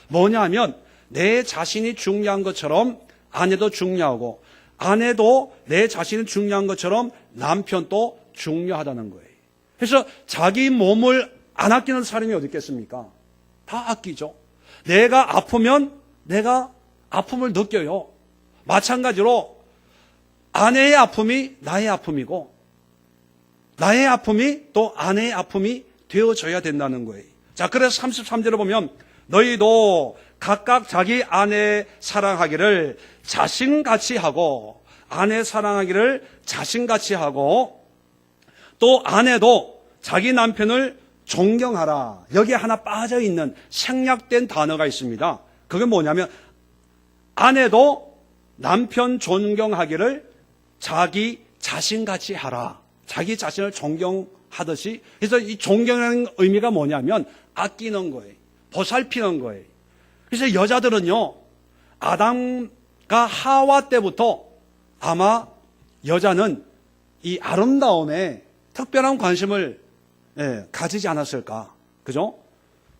뭐냐면 내 자신이 중요한 것처럼 아내도 중요하고, 아내도 내 자신이 중요한 것처럼 남편도 중요하다는 거예요. 그래서 자기 몸을 안 아끼는 사람이 어디 있겠습니까? 다 아끼죠. 내가 아프면 내가 아픔을 느껴요. 마찬가지로 아내의 아픔이 나의 아픔이고 나의 아픔이 또 아내의 아픔이 되어져야 된다는 거예요. 자, 그래서 33절을 보면 너희도 각각 자기 아내 사랑하기를 자신같이 하고, 아내 사랑하기를 자신같이 하고, 또 아내도 자기 남편을 존경하라. 여기에 하나 빠져있는 생략된 단어가 있습니다. 그게 뭐냐면 아내도 남편 존경하기를 자기 자신같이 하라. 자기 자신을 존경하듯이. 그래서 이 존경하는 의미가 뭐냐면 아끼는 거예요. 보살피는 거예요. 그래서 여자들은요, 아담과 하와 때부터 아마 여자는 이 아름다움에 특별한 관심을 가지지 않았을까. 그죠?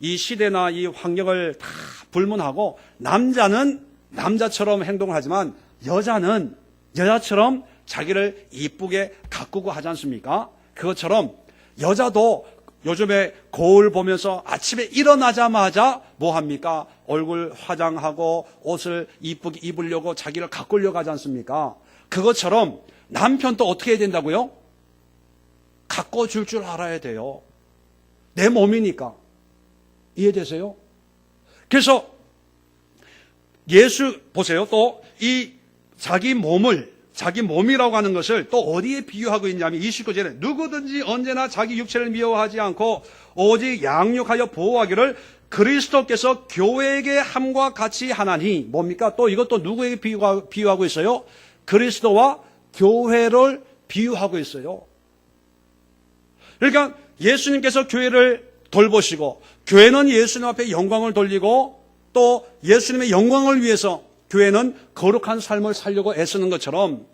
이 시대나 이 환경을 다 불문하고 남자는 남자처럼 행동을 하지만 여자는 여자처럼 자기를 이쁘게 가꾸고 하지 않습니까? 그것처럼 여자도 요즘에 거울 보면서 아침에 일어나자마자 뭐 합니까? 얼굴 화장하고 옷을 이쁘게 입으려고 자기를 가꾸려고 하지 않습니까? 그것처럼 남편도 어떻게 해야 된다고요? 가꿔줄 줄 알아야 돼요. 내 몸이니까. 이해되세요? 그래서 예수 보세요. 또 이 자기 몸이라고 하는 것을 또 어디에 비유하고 있냐면 29절에 누구든지 언제나 자기 육체를 미워하지 않고 오직 양육하여 보호하기를 그리스도께서 교회에게 함과 같이 하나니 뭡니까? 또 이것도 누구에게 비유하고 있어요? 그리스도와 교회를 비유하고 있어요. 그러니까 예수님께서 교회를 돌보시고 교회는 예수님 앞에 영광을 돌리고 또 예수님의 영광을 위해서 교회는 거룩한 삶을 살려고 애쓰는 것처럼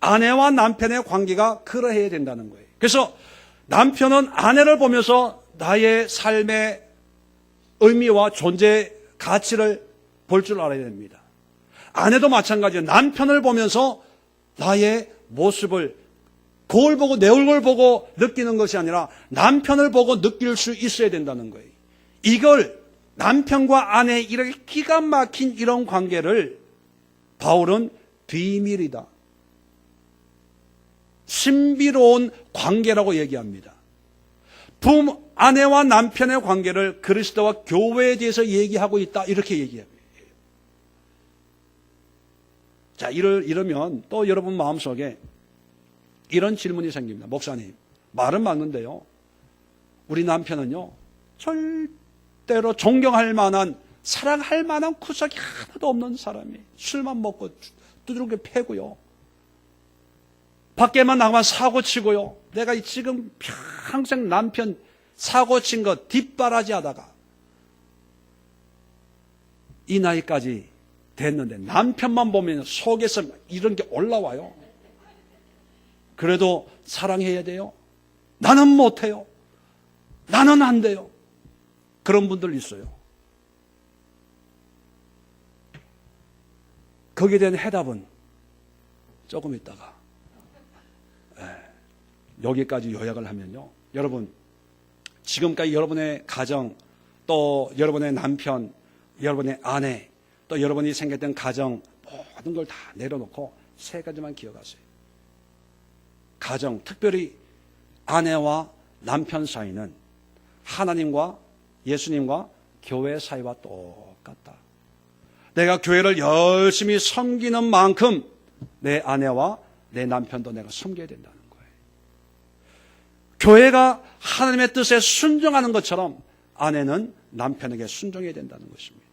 아내와 남편의 관계가 그러해야 된다는 거예요. 그래서 남편은 아내를 보면서 나의 삶의 의미와 존재 가치를 볼 줄 알아야 됩니다. 아내도 마찬가지예요. 남편을 보면서 나의 모습을 거울 보고 내 얼굴 보고 느끼는 것이 아니라 남편을 보고 느낄 수 있어야 된다는 거예요. 이걸 남편과 아내의 이렇게 기가 막힌 이런 관계를 바울은 비밀이다, 신비로운 관계라고 얘기합니다. 아내와 남편의 관계를 그리스도와 교회에 대해서 얘기하고 있다, 이렇게 얘기합니다. 자, 이러면 또 여러분 마음속에 이런 질문이 생깁니다. 목사님, 말은 맞는데요, 우리 남편은요 절대로 존경할 만한, 사랑할 만한 구석이 하나도 없는 사람이, 술만 먹고 두드러기 패고요, 밖에만 나가면 사고치고요, 내가 지금 평생 남편 사고친 거 뒷바라지 하다가 이 나이까지 됐는데 남편만 보면 속에서 이런 게 올라와요. 그래도 사랑해야 돼요? 나는 못해요. 나는 안 돼요. 그런 분들 있어요. 거기에 대한 해답은 조금 있다가 여기까지 요약을 하면요, 여러분 지금까지 여러분의 가정, 또 여러분의 남편, 여러분의 아내, 또 여러분이 생겼던 가정 모든 걸 다 내려놓고 세 가지만 기억하세요. 가정, 특별히 아내와 남편 사이는 하나님과 예수님과 교회 사이와 똑같다. 내가 교회를 열심히 섬기는 만큼 내 아내와 내 남편도 내가 섬겨야 된다는 거예요. 교회가 하나님의 뜻에 순종하는 것처럼 아내는 남편에게 순종해야 된다는 것입니다.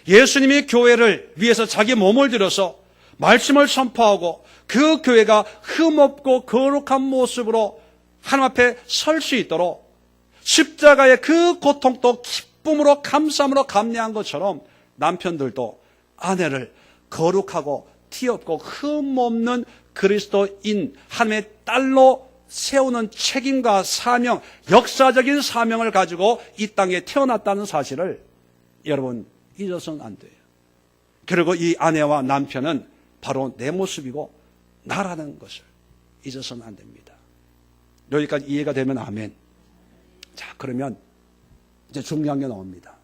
예수님이 교회를 위해서 자기 몸을 들여서 말씀을 선포하고 그 교회가 흠없고 거룩한 모습으로 하나님 앞에 설 수 있도록 십자가의 그 고통도 기쁨으로 감사함으로 감내한 것처럼 남편들도 아내를 거룩하고 티없고 흠없는 그리스도인 하나님의 딸로 세우는 책임과 사명, 역사적인 사명을 가지고 이 땅에 태어났다는 사실을 여러분 잊어서는 안 돼요. 그리고 이 아내와 남편은 바로 내 모습이고 나라는 것을 잊어서는 안 됩니다. 여기까지 이해가 되면 아멘. 자, 그러면 이제 중요한 게 나옵니다.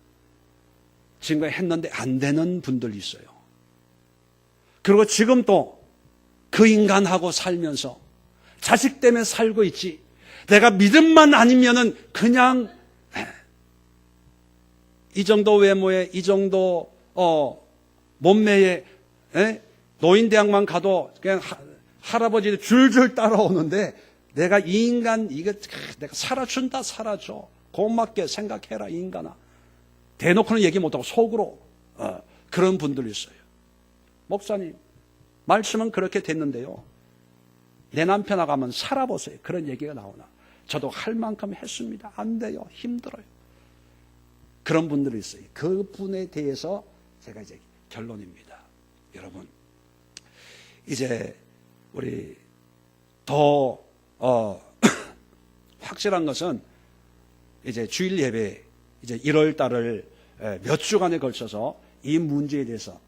지금까지 했는데 안 되는 분들이 있어요. 그리고 지금 또 그 인간하고 살면서 자식 때문에 살고 있지, 내가 믿음만 아니면은 그냥 이 정도 외모에 이 정도 몸매에 노인대학만 가도 그냥 할아버지들 줄줄 따라오는데 내가 이 인간 이거 내가 살아준다, 살아줘, 고맙게 생각해라 이 인간아, 대놓고는 얘기 못하고 속으로 그런 분들이 있어요. 목사님, 말씀은 그렇게 됐는데요, 내 남편하고 한번 살아보세요. 그런 얘기가 나오나? 저도 할 만큼 했습니다. 안 돼요. 힘들어요. 그런 분들이 있어요. 그 분에 대해서 제가 이제 결론입니다. 여러분, 이제 우리 더 확실한 것은 이제 주일 예배, 이제 1월 달을 몇 주간에 걸쳐서 이 문제에 대해서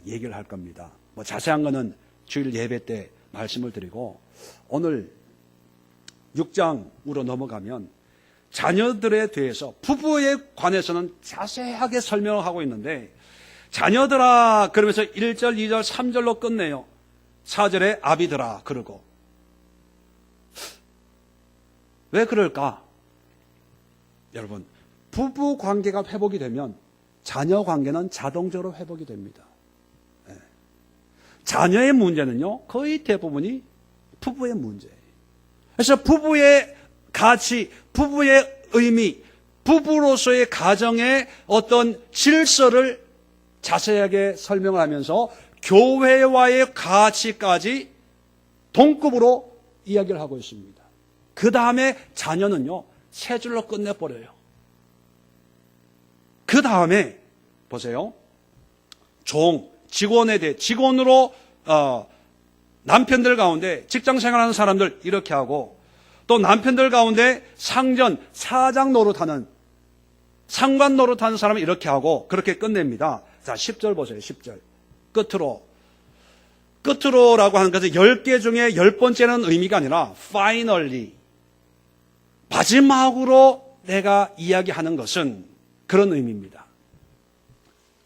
얘기를 할 겁니다. 뭐 자세한 거는 주일 예배 때 말씀을 드리고, 오늘 6장으로 넘어가면 자녀들에 대해서 부부에 관해서는 자세하게 설명을 하고 있는데, 자녀들아 그러면서 1절, 2절, 3절로 끝내요. 4절에 아비들아 그러고. 왜 그럴까? 여러분, 부부 관계가 회복이 되면 자녀 관계는 자동적으로 회복이 됩니다. 자녀의 문제는요, 거의 대부분이 부부의 문제예요. 그래서 부부의 가치, 부부의 의미, 부부로서의 가정의 어떤 질서를 자세하게 설명을 하면서 교회와의 가치까지 동급으로 이야기를 하고 있습니다. 그 다음에 자녀는요, 세 줄로 끝내버려요. 그 다음에 보세요. 직원에 대해, 직원으로 남편들 가운데 직장 생활하는 사람들 이렇게 하고, 또 남편들 가운데 상전, 사장 노릇하는, 상관 노릇하는 사람은 이렇게 하고, 그렇게 끝냅니다. 자, 10절 보세요. 10절. 끝으로라고 하는 것은 10개 중에 10번째는 의미가 아니라 finally, 마지막으로 내가 이야기하는 것은 그런 의미입니다.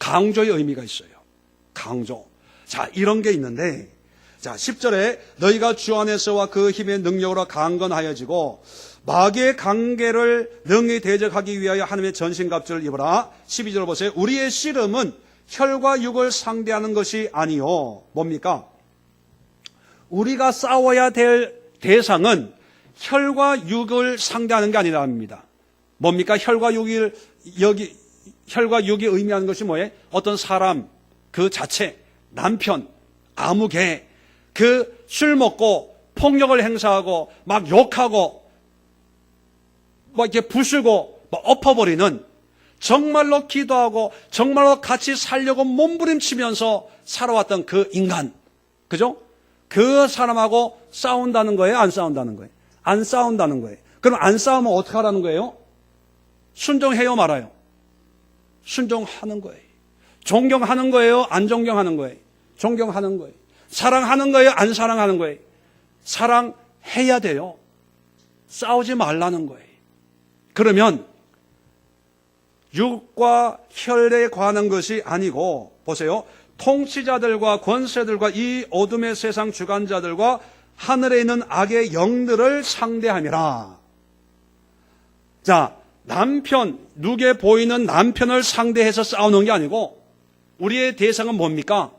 강조의 의미가 있어요. 강조. 자, 이런 게 있는데, 자, 10절에 너희가 주 안에서와 그 힘의 능력으로 강건하여지고 마귀의 관계를 능히 대적하기 위하여 하나님의 전신갑주를 입어라. 12절 보세요. 우리의 씨름은 혈과 육을 상대하는 것이 아니요. 뭡니까? 우리가 싸워야 될 대상은 혈과 육을 상대하는 게 아니라 합니다. 뭡니까? 혈과 육이 의미하는 것이 뭐예요? 어떤 사람, 그 자체, 남편, 아무개, 그 술 먹고 폭력을 행사하고 막 욕하고 막 이렇게 부수고 막 엎어버리는, 정말로 기도하고 정말로 같이 살려고 몸부림치면서 살아왔던 그 인간, 그죠? 그 사람하고 싸운다는 거예요? 안 싸운다는 거예요? 안 싸운다는 거예요. 그럼 안 싸우면 어떻게 하라는 거예요? 순종해요, 말아요? 순종하는 거예요. 존경하는 거예요? 안 존경하는 거예요? 존경하는 거예요. 사랑하는 거예요? 안 사랑하는 거예요? 사랑해야 돼요. 싸우지 말라는 거예요. 그러면 육과 혈에 관한 것이 아니고, 보세요. 통치자들과 권세들과 이 어둠의 세상 주관자들과 하늘에 있는 악의 영들을 상대함이라. 자, 남편, 눈에 보이는 남편을 상대해서 싸우는 게 아니고, 우리의 대상은 뭡니까?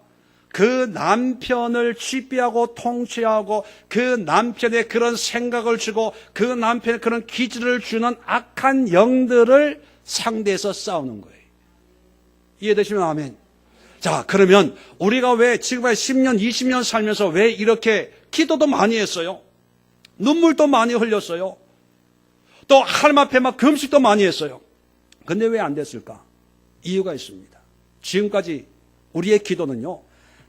그 남편을 지배하고 통치하고 그 남편의 그런 생각을 주고 그 남편의 그런 기질을 주는 악한 영들을 상대해서 싸우는 거예요. 이해되시면 아멘. 자, 그러면 우리가 왜 지금까지 10년, 20년 살면서 왜 이렇게 기도도 많이 했어요? 눈물도 많이 흘렸어요. 또 하나님 앞에 막 금식도 많이 했어요. 근데 왜 안 됐을까? 이유가 있습니다. 지금까지 우리의 기도는요,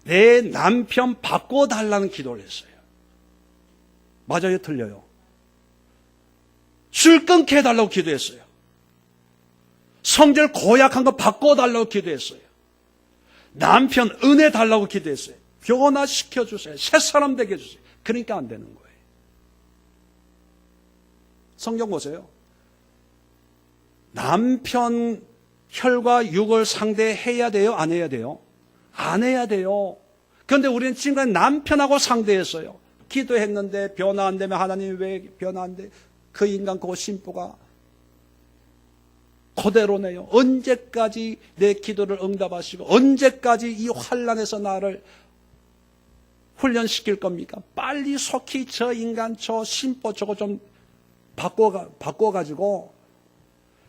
내 남편 바꿔달라는 기도를 했어요. 맞아요, 틀려요? 술 끊게 해달라고 기도했어요. 성질 고약한 거 바꿔달라고 기도했어요. 남편 은혜 달라고 기도했어요. 변화시켜주세요. 새 사람 되게 해주세요. 그러니까 안 되는 거예요. 성경 보세요. 남편 혈과 육을 상대해야 돼요? 안 해야 돼요? 안 해야 돼요. 그런데 우리는 지금까지 남편하고 상대했어요. 기도했는데 변화 안 되면 하나님이 왜 변화 안 돼? 그 인간 그 심부가 그대로네요. 언제까지 내 기도를 응답하시고 언제까지 이 환난에서 나를 훈련시킬 겁니까? 빨리 속히 저 인간 저 심보 저거 좀 바꿔가지고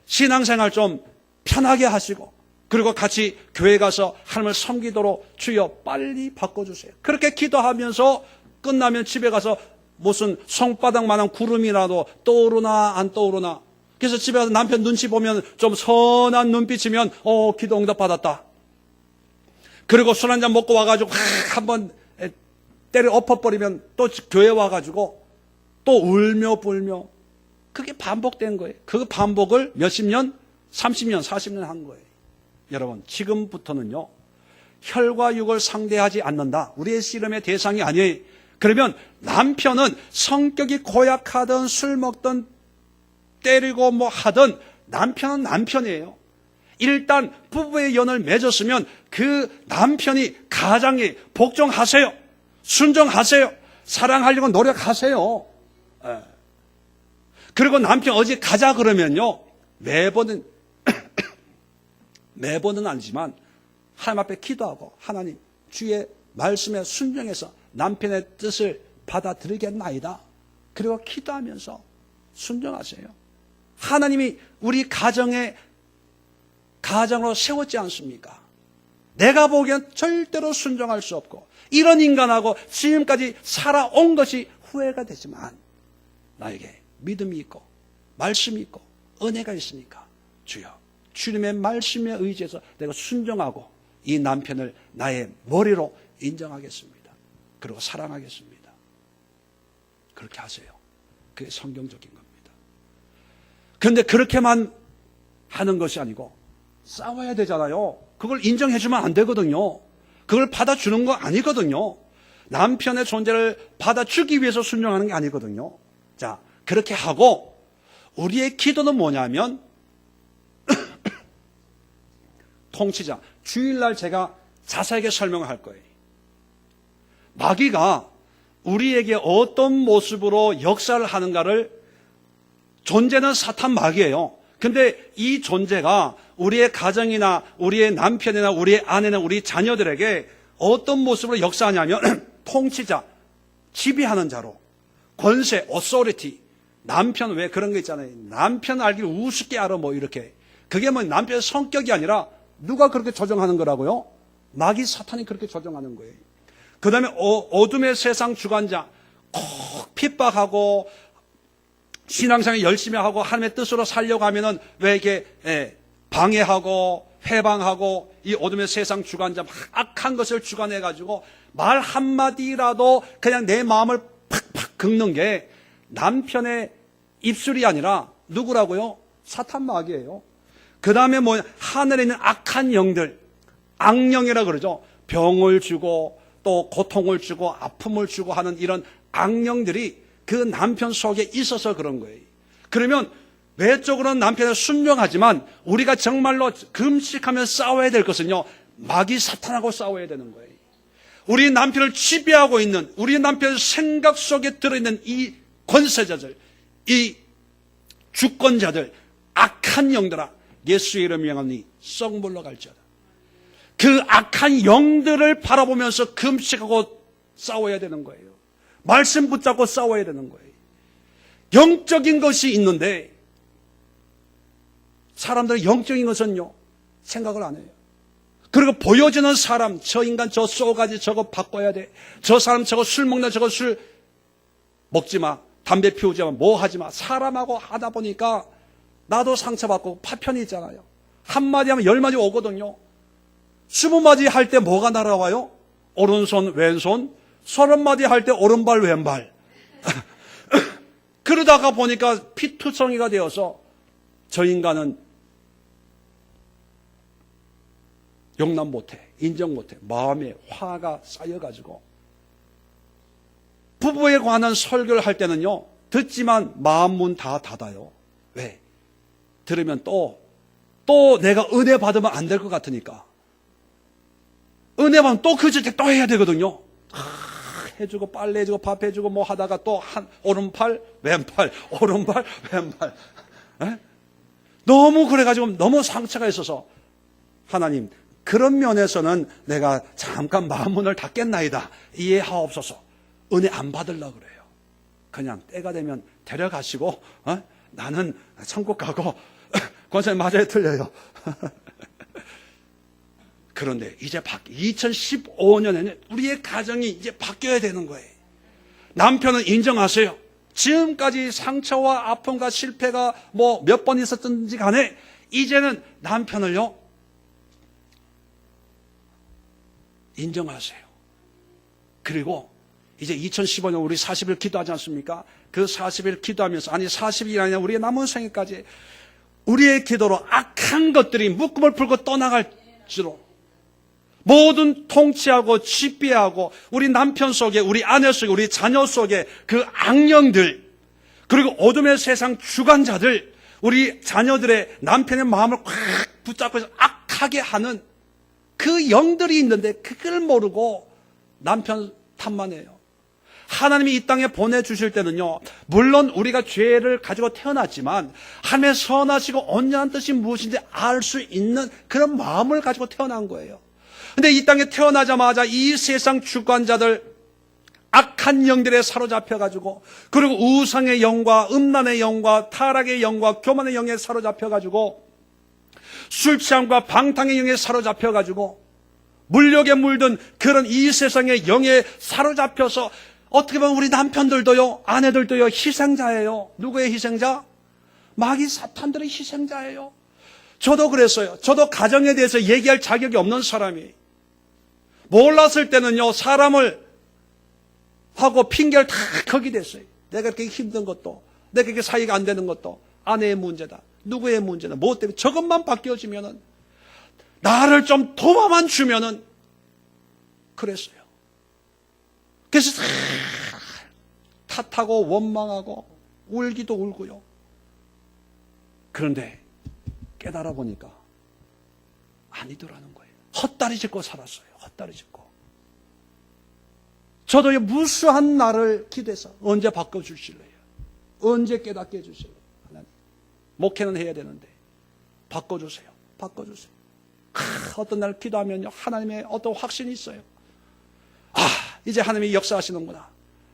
신앙생활 좀 편하게 하시고 그리고 같이 교회 가서 하나님을 섬기도록 주여 빨리 바꿔주세요. 그렇게 기도하면서 끝나면 집에 가서 무슨 손바닥만한 구름이라도 떠오르나 안 떠오르나. 그래서 집에 가서 남편 눈치 보면 좀 선한 눈빛이면 기도 응답 받았다. 그리고 술 한잔 먹고 와가지고 한번 때려 엎어버리면 또 교회 와가지고 또 울며 불며. 그게 반복된 거예요. 그 반복을 몇십 년, 30년, 40년 한 거예요. 여러분, 지금부터는요, 혈과 육을 상대하지 않는다. 우리의 씨름의 대상이 아니에요. 그러면 남편은 성격이 고약하든 술 먹든 때리고 뭐 하든 남편은 남편이에요. 일단 부부의 연을 맺었으면 그 남편이 가장에 복종하세요. 순종하세요. 사랑하려고 노력하세요. 그리고 남편 어디 가자 그러면요, 매번은 아니지만 하나님 앞에 기도하고, 하나님 주의 말씀에 순종해서 남편의 뜻을 받아들이겠나이다. 그리고 기도하면서 순종하세요. 하나님이 우리 가정으로 세웠지 않습니까? 내가 보기엔 절대로 순종할 수 없고, 이런 인간하고 지금까지 살아온 것이 후회가 되지만, 나에게 믿음이 있고 말씀이 있고 은혜가 있으니까 주여, 주님의 말씀에 의지해서 내가 순종하고 이 남편을 나의 머리로 인정하겠습니다. 그리고 사랑하겠습니다. 그렇게 하세요. 그게 성경적인 겁니다. 그런데 그렇게만 하는 것이 아니고 싸워야 되잖아요. 그걸 인정해주면 안 되거든요. 그걸 받아주는 거 아니거든요. 남편의 존재를 받아주기 위해서 순종하는 게 아니거든요. 자, 그렇게 하고 우리의 기도는 뭐냐면 통치자, 주일날 제가 자세하게 설명을 할 거예요. 마귀가 우리에게 어떤 모습으로 역사를 하는가를, 존재는 사탄 마귀예요. 근데 이 존재가 우리의 가정이나 우리의 남편이나 우리의 아내나 우리 자녀들에게 어떤 모습으로 역사하냐면 통치자, 지배하는 자로, 권세, authority. 남편, 왜 그런 거 있잖아요. 남편 알기를 우습게 알아, 뭐 이렇게. 그게 뭐 남편의 성격이 아니라 누가 그렇게 조정하는 거라고요? 마귀 사탄이 그렇게 조정하는 거예요. 그 다음에 어둠의 세상 주관자, 꼭 핍박하고 신앙생활 열심히 하고 하나님의 뜻으로 살려고 하면은 왜 이렇게 방해하고 회방하고, 이 어둠의 세상 주관자, 막 악한 것을 주관해가지고 말 한마디라도 그냥 내 마음을 팍팍 긁는 게 남편의 입술이 아니라 누구라고요? 사탄 마귀예요. 그 다음에 뭐 하늘에 있는 악한 영들, 악령이라 그러죠. 병을 주고 또 고통을 주고 아픔을 주고 하는 이런 악령들이 그 남편 속에 있어서 그런 거예요. 그러면 외적으로는 남편을 순종하지만 우리가 정말로 금식하며 싸워야 될 것은요, 마귀 사탄하고 싸워야 되는 거예요. 우리 남편을 지배하고 있는, 우리 남편의 생각 속에 들어있는 이 권세자들, 이 주권자들, 악한 영들아, 예수의 이름 명하니 썩 물러갈지어다. 그 악한 영들을 바라보면서 금식하고 싸워야 되는 거예요. 말씀 붙잡고 싸워야 되는 거예요. 영적인 것이 있는데 사람들은 영적인 것은요, 생각을 안 해요. 그리고 보여지는 사람, 저 인간 저 쏘가지 저거 바꿔야 돼, 저 사람 저거 술 먹나, 저거 술 먹지 마, 담배 피우지 마, 뭐 하지 마. 사람하고 하다 보니까 나도 상처받고 파편이 있잖아요. 한마디 하면 10마디 오거든요. 20마디 할 때 뭐가 날아와요? 오른손 왼손. 30마디 할 때 오른발 왼발. 그러다가 보니까 피투성이가 되어서 저 인간은 용납 못해, 인정 못해. 마음에 화가 쌓여가지고 부부에 관한 설교를 할 때는요, 듣지만 마음 문 다 닫아요. 왜? 들으면 또 내가 은혜 받으면 안 될 것 같으니까. 은혜 받으면 또 그 짓을 또 해야 되거든요. 해주고 빨래 해주고 밥 해주고 뭐 하다가 또 오른팔 왼팔, 오른팔 왼팔. 에? 너무 그래가지고 너무 상처가 있어서, 하나님, 그런 면에서는 내가 잠깐 마음 문을 닫겠나이다, 이해하옵소서. 은혜 안 받으려고 그래요. 그냥 때가 되면 데려가시고 나는 천국 가고. 권사님 맞아요, 틀려요? 그런데 이제 2015년에는 우리의 가정이 이제 바뀌어야 되는 거예요. 남편은 인정하세요. 지금까지 상처와 아픔과 실패가 뭐 몇 번 있었든지 간에 이제는 남편을요, 인정하세요. 그리고 이제 2015년 우리 40일 기도하지 않습니까? 그 40일 기도하면서, 아니 40일이 아니라 우리의 남은 생애까지 우리의 기도로 악한 것들이 묶음을 풀고 떠나갈 억지로 모든 통치하고 지배하고 우리 남편 속에, 우리 아내 속에, 우리 자녀 속에 그 악령들, 그리고 어둠의 세상 주관자들, 우리 자녀들의 남편의 마음을 꽉 붙잡고 악하게 하는 그 영들이 있는데 그걸 모르고 남편 탓만 해요. 하나님이 이 땅에 보내주실 때는요, 물론 우리가 죄를 가지고 태어났지만 하나님의 선하시고 온전한 뜻이 무엇인지 알 수 있는 그런 마음을 가지고 태어난 거예요. 근데 이 땅에 태어나자마자 이 세상 주관자들, 악한 영들에 사로잡혀가지고, 그리고 우상의 영과 음란의 영과 타락의 영과 교만의 영에 사로잡혀가지고, 술 취함과 방탕의 영에 사로잡혀가지고, 물욕에 물든 그런 이 세상의 영에 사로잡혀서 어떻게 보면 우리 남편들도요, 아내들도요, 희생자예요. 누구의 희생자? 마귀 사탄들의 희생자예요. 저도 그랬어요. 저도 가정에 대해서 얘기할 자격이 없는 사람이. 몰랐을 때는요, 사람을 하고 핑계를 다 거기 됐어요. 내가 그렇게 힘든 것도, 내가 그렇게 사이가 안 되는 것도 아내의 문제다. 누구의 문제다. 뭐 때문에 저것만 바뀌어지면은, 나를 좀 도와만 주면은, 그랬어요. 그래서 탓하고 원망하고 울기도 울고요. 그런데 깨달아 보니까 아니더라는 거예요. 헛다리 짚고 살았어요. 헛다리 짚고. 저도 무수한 날을 기대서 언제 바꿔주실래요? 언제 깨닫게 해주실래요? 하나님. 목회는 해야 되는데 바꿔주세요. 바꿔주세요. 어떤 날 기도하면요, 하나님의 어떤 확신이 있어요. 이제 하나님이 역사하시는구나.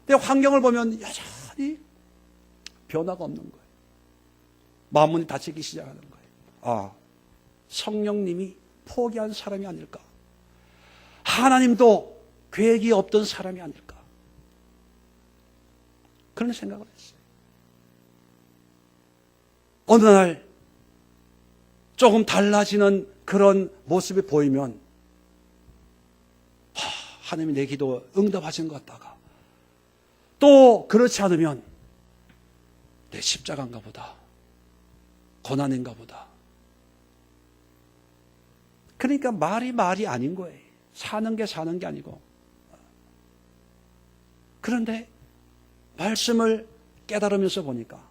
근데 환경을 보면 여전히 변화가 없는 거예요. 마음문이 닫히기 시작하는 거예요. 성령님이 포기한 사람이 아닐까? 하나님도 계획이 없던 사람이 아닐까? 그런 생각을 했어요. 어느 날 조금 달라지는 그런 모습이 보이면 하나님이 내 기도 응답하신 것 같다가, 또 그렇지 않으면 내 십자가인가 보다, 고난인가 보다. 그러니까 말이 아닌 거예요. 사는 게 아니고. 그런데 말씀을 깨달으면서 보니까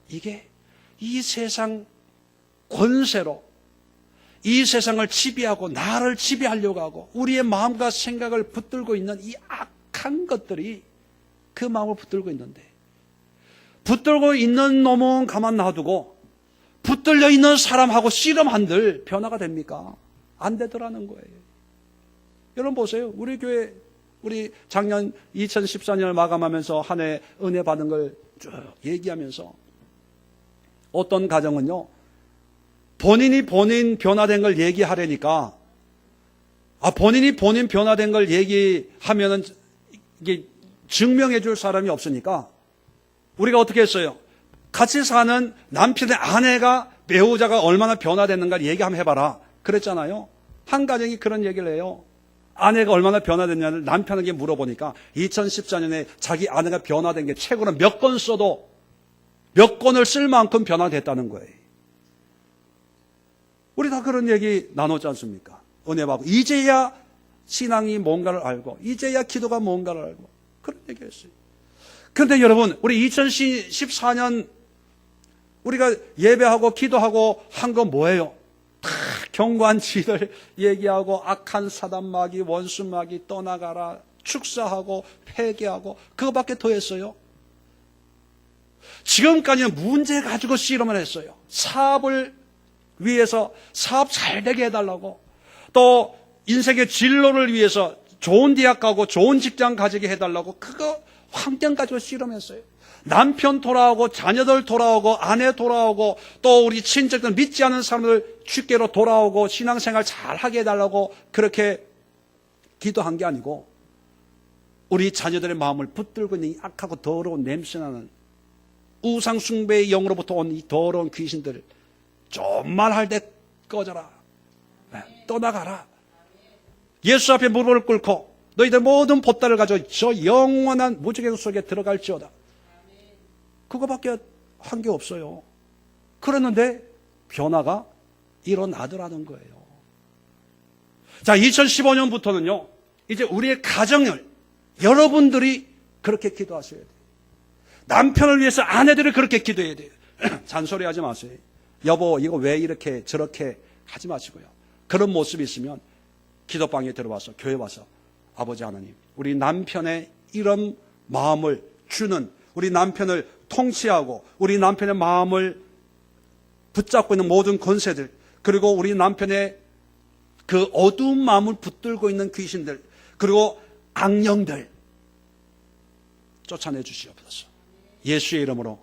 이게 이 세상 권세로 이 세상을 지배하고 나를 지배하려고 하고 우리의 마음과 생각을 붙들고 있는 이 악한 것들이 그 마음을 붙들고 있는데, 붙들고 있는 놈은 가만 놔두고 붙들려 있는 사람하고 씨름한들 변화가 됩니까? 안 되더라는 거예요. 여러분 보세요. 우리 교회, 우리 작년 2014년을 마감하면서 한 해 은혜 받은 걸 쭉 얘기하면서 어떤 가정은요, 본인이 본인 변화된 걸 얘기하려니까, 본인이 본인 변화된 걸 얘기하면은 이게 증명해 줄 사람이 없으니까 우리가 어떻게 했어요? 같이 사는 남편의 아내가, 배우자가 얼마나 변화됐는가 얘기 한번 해봐라. 그랬잖아요. 한 가정이 그런 얘기를 해요. 아내가 얼마나 변화됐냐를 남편에게 물어보니까 2014년에 자기 아내가 변화된 게 책으로 몇 권 써도 몇 권을 쓸 만큼 변화됐다는 거예요. 우리 다 그런 얘기 나눴지 않습니까? 은혜 받고 이제야 신앙이 뭔가를 알고, 이제야 기도가 뭔가를 알고, 그런 얘기했어요. 그런데 여러분, 우리 2014년 우리가 예배하고 기도하고 한 건 뭐예요? 다 경고한 지들 얘기하고, 악한 사단마귀, 원수마귀 떠나가라, 축사하고 회개하고, 그거밖에 더 했어요. 지금까지는 문제 가지고 씨름을 했어요. 사업을 위해서 사업 잘 되게 해달라고, 또 인생의 진로를 위해서 좋은 대학 가고 좋은 직장 가지게 해달라고, 그거 환경 가지고 씨름했어요. 남편 돌아오고 자녀들 돌아오고 아내 돌아오고 또 우리 친척들, 믿지 않는 사람들 주께로 돌아오고 신앙생활 잘하게 해달라고 그렇게 기도한 게 아니고, 우리 자녀들의 마음을 붙들고 있는 이 악하고 더러운 냄새나는 우상 숭배의 영으로부터 온 이 더러운 귀신들을 좀만 할 때 꺼져라. 떠나가라. 예수 앞에 무릎을 꿇고 너희들 모든 보따를 가지고 저 영원한 무지개 속에 들어갈지어다. 그거밖에 한 게 없어요. 그랬는데 변화가 일어나더라는 거예요. 자, 2015년부터는요, 이제 우리의 가정을 여러분들이 그렇게 기도하셔야 돼요. 남편을 위해서 아내들이 그렇게 기도해야 돼요. 잔소리하지 마세요. 여보, 이거 왜 이렇게 저렇게 하지 마시고요. 그런 모습이 있으면 기도방에 들어와서 교회 와서 아버지 하나님, 우리 남편의 이런 마음을 주는, 우리 남편을 통치하고 우리 남편의 마음을 붙잡고 있는 모든 권세들, 그리고 우리 남편의 그 어두운 마음을 붙들고 있는 귀신들, 그리고 악령들 쫓아내 주시옵소서. 예수의 이름으로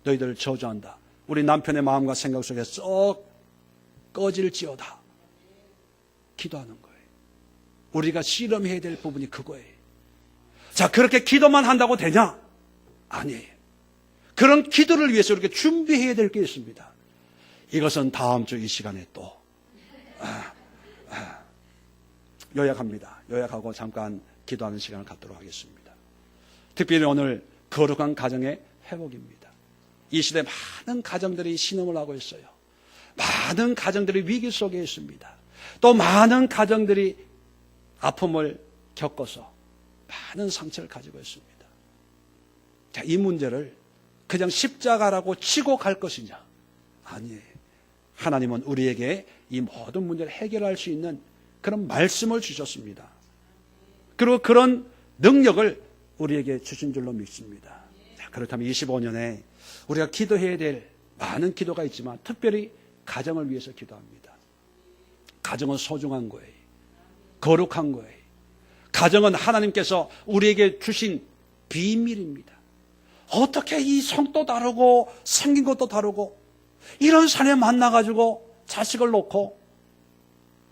너희들을 저주한다. 우리 남편의 마음과 생각 속에 썩 꺼질지어다. 기도하는 거예요. 우리가 씨름해야 될 부분이 그거예요. 자, 그렇게 기도만 한다고 되냐? 아니에요. 그런 기도를 위해서 이렇게 준비해야 될 게 있습니다. 이것은 다음 주 이 시간에 또 요약합니다. 요약하고 잠깐 기도하는 시간을 갖도록 하겠습니다. 특별히 오늘 거룩한 가정의 회복입니다. 이 시대 많은 가정들이 신음을 하고 있어요. 많은 가정들이 위기 속에 있습니다. 또 많은 가정들이 아픔을 겪어서 많은 상처를 가지고 있습니다. 자, 이 문제를 그냥 십자가라고 치고 갈 것이냐? 아니에요. 하나님은 우리에게 이 모든 문제를 해결할 수 있는 그런 말씀을 주셨습니다. 그리고 그런 능력을 우리에게 주신 줄로 믿습니다. 자, 그렇다면 25년에 우리가 기도해야 될 많은 기도가 있지만 특별히 가정을 위해서 기도합니다. 가정은 소중한 거예요. 거룩한 거예요. 가정은 하나님께서 우리에게 주신 비밀입니다. 어떻게 이 성도 다르고 생긴 것도 다르고 이런 사람을 만나가지고 자식을 놓고,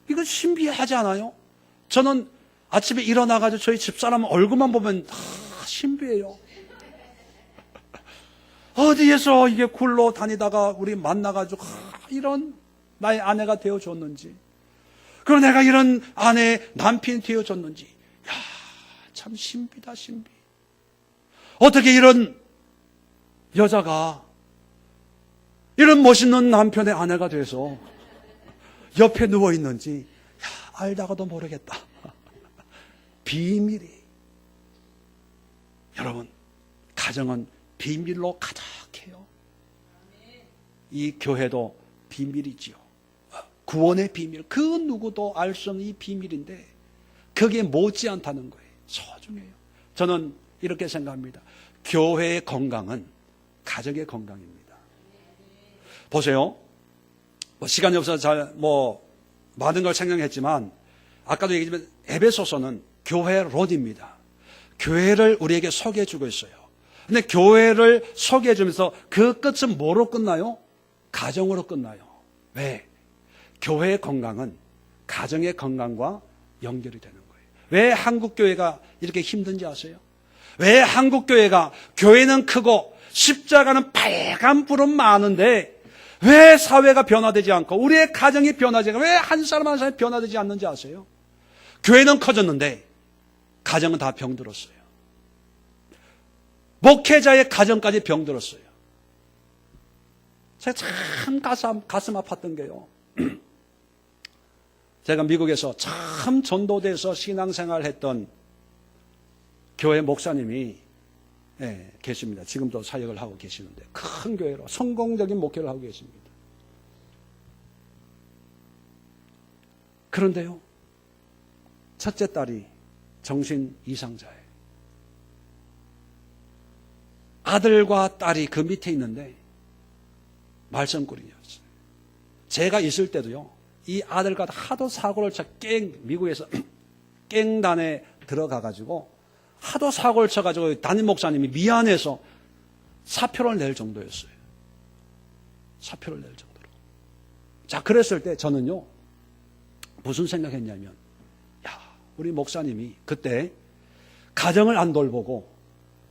이거 신비하지 않아요? 저는 아침에 일어나가지고 저희 집사람 얼굴만 보면 신비해요. 어디에서 이게 굴러 다니다가 우리 만나가지고 이런 나의 아내가 되어줬는지, 그리고 내가 이런 아내의 남편이 되어줬는지, 야, 참 신비다, 신비. 어떻게 이런 여자가 이런 멋있는 남편의 아내가 돼서 옆에 누워있는지, 야, 알다가도 모르겠다. 비밀이. 여러분, 가정은 비밀로 가득해요. 이 교회도 비밀이지요. 구원의 비밀, 그 누구도 알 수 없는 이 비밀인데 그게 못지않다는 거예요. 소중해요. 저는 이렇게 생각합니다. 교회의 건강은 가정의 건강입니다. 보세요. 시간이 없어서 많은 걸 생각했지만, 아까도 얘기했지만, 에베소서는 교회론입니다. 교회를 우리에게 소개해주고 있어요. 근데 교회를 소개해주면서 그 끝은 뭐로 끝나요? 가정으로 끝나요. 왜? 교회의 건강은 가정의 건강과 연결이 되는 거예요. 왜 한국교회가 이렇게 힘든지 아세요? 왜 한국교회가, 교회는 크고 십자가는 빨간 불은 많은데 왜 사회가 변화되지 않고 우리의 가정이 변화되지 않고 왜 한 사람 한 사람이 변화되지 않는지 아세요? 교회는 커졌는데 가정은 다 병들었어요. 목회자의 가정까지 병들었어요. 제가 참 가슴 아팠던 게요. 제가 미국에서 참 전도돼서 신앙생활 했던 교회 목사님이 계십니다. 지금도 사역을 하고 계시는데 큰 교회로 성공적인 목회를 하고 계십니다. 그런데요, 첫째 딸이 정신 이상자예요. 아들과 딸이 그 밑에 있는데 말썽꾸러기였어요. 제가 있을 때도요, 이 아들과 하도 사고를 쳐 미국에서 깽단에 들어가가지고 하도 사고를 쳐가지고 담임 목사님이 미안해서 사표를 낼 정도였어요. 사표를 낼 정도로. 자, 그랬을 때 저는요, 무슨 생각했냐면, 야, 우리 목사님이 그때 가정을 안 돌보고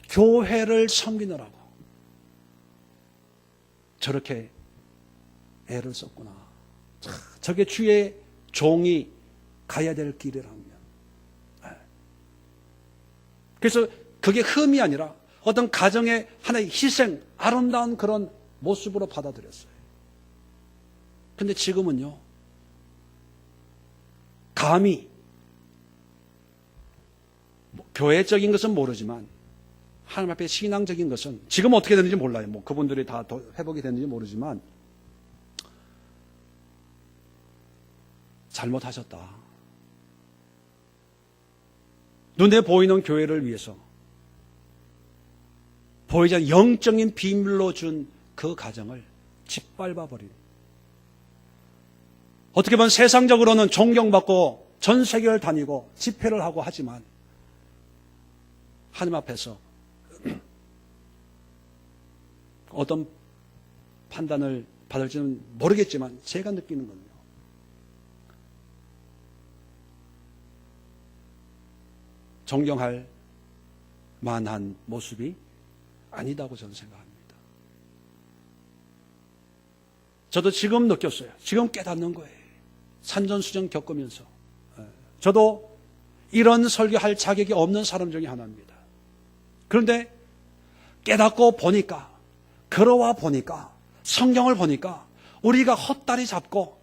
교회를 섬기느라고 저렇게 애를 썼구나. 저게 주의 종이 가야 될 길이라면. 그래서 그게 흠이 아니라 어떤 가정의 하나의 희생, 아름다운 그런 모습으로 받아들였어요. 근데 지금은요, 감히 교회적인 것은 모르지만 하나님 앞에 신앙적인 것은 지금 어떻게 되는지 몰라요. 뭐 그분들이 다 회복이 됐는지 모르지만 잘못하셨다. 눈에 보이는 교회를 위해서 보이지 않는 영적인 비밀로 준 그 가정을 짓밟아버린, 어떻게 보면 세상적으로는 존경받고 전 세계를 다니고 집회를 하고 하지만 하나님 앞에서 어떤 판단을 받을지는 모르겠지만 제가 느끼는 건요, 존경할 만한 모습이 아니다고 저는 생각합니다. 저도 지금 느꼈어요. 지금 깨닫는 거예요. 산전수전 겪으면서. 저도 이런 설교할 자격이 없는 사람 중에 하나입니다. 그런데 깨닫고 보니까, 걸어와 보니까, 성경을 보니까 우리가 헛다리 잡고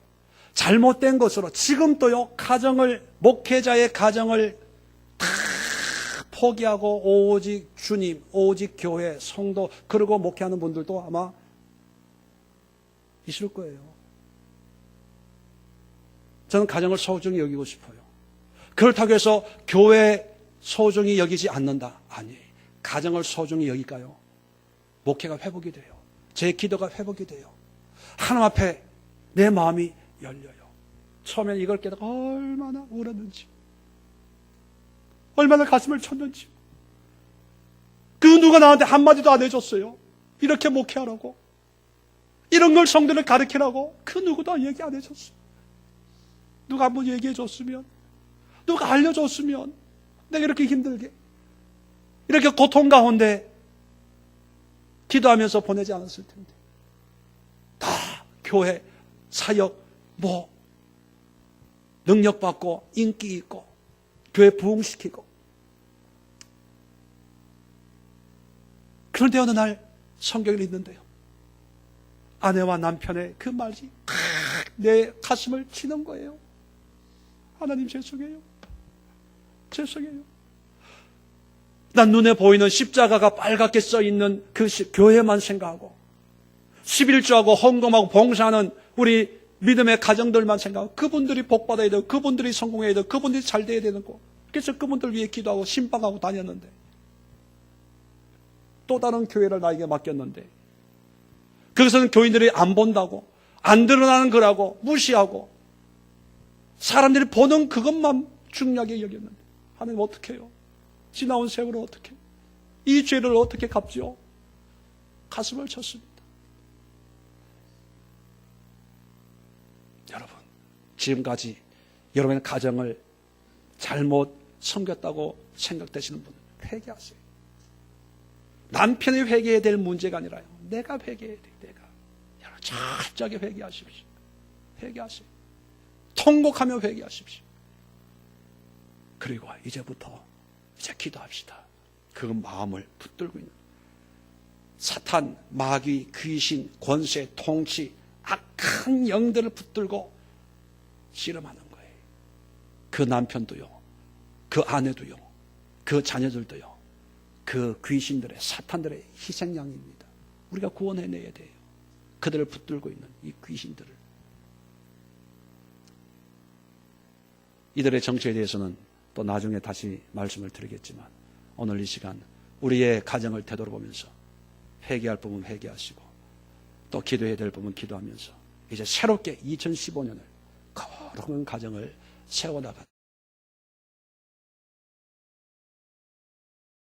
잘못된 것으로 지금도요, 가정을, 목회자의 가정을 다 포기하고 오직 주님, 오직 교회, 성도, 그리고 목회하는 분들도 아마 있을 거예요. 저는 가정을 소중히 여기고 싶어요. 그렇다고 해서 교회 소중히 여기지 않는다. 아니에요. 가정을 소중히 여기까요, 목회가 회복이 돼요. 제 기도가 회복이 돼요. 하나님 앞에 내 마음이 열려요. 처음엔 이걸 깨닫고 얼마나 울었는지, 얼마나 가슴을 쳤는지. 그 누가 나한테 한마디도 안 해줬어요. 이렇게 목회하라고, 이런 걸 성도를 가르치라고 그 누구도 얘기 안 해줬어요. 누가 한번 얘기해 줬으면, 누가 알려줬으면 내가 이렇게 힘들게, 이렇게 고통 가운데 기도하면서 보내지 않았을 텐데. 다 교회, 사역, 능력받고 인기 있고 교회 부흥시키고. 그런데 어느 날 성경을 읽는데요, 아내와 남편의 그 말이 내 가슴을 치는 거예요. 하나님 죄송해요. 죄송해요. 난 눈에 보이는 십자가가 빨갛게 써있는 그 교회만 생각하고 11조하고 헌금하고 봉사하는 우리 믿음의 가정들만 생각하고 그분들이 복받아야 되고 그분들이 성공해야 되고 그분들이 잘 돼야 되는 거. 그래서 그분들 위해 기도하고 신방하고 다녔는데, 또 다른 교회를 나에게 맡겼는데 그것은 교인들이 안 본다고, 안 드러나는 거라고 무시하고 사람들이 보는 그것만 중요하게 여겼는데, 하나님 어떻게 해요? 지나온 세월을 어떻게 해요? 이 죄를 어떻게 갚지요? 가슴을 쳤습니다. 여러분, 지금까지 여러분의 가정을 잘못 섬겼다고 생각되시는 분은 회개하세요. 남편이 회개해야 될 문제가 아니라요, 내가 회개해야 돼요. 내가. 여러분, 철저하게 회개하십시오. 회개하세요. 통곡하며 회개하십시오. 그리고 이제부터 이제 기도합시다. 그 마음을 붙들고 있는 사탄, 마귀, 귀신, 권세, 통치, 악한 영들을 붙들고 씨름하는 거예요. 그 남편도요, 그 아내도요, 그 자녀들도요, 그 귀신들의, 사탄들의 희생양입니다. 우리가 구원해내야 돼요. 그들을 붙들고 있는 이 귀신들을. 이들의 정체에 대해서는 또 나중에 다시 말씀을 드리겠지만, 오늘 이 시간 우리의 가정을 되돌아보면서 회개할 부분 회개하시고 또 기도해야 될 부분 기도하면서 이제 새롭게 2015년을 거룩한 가정을 세워나가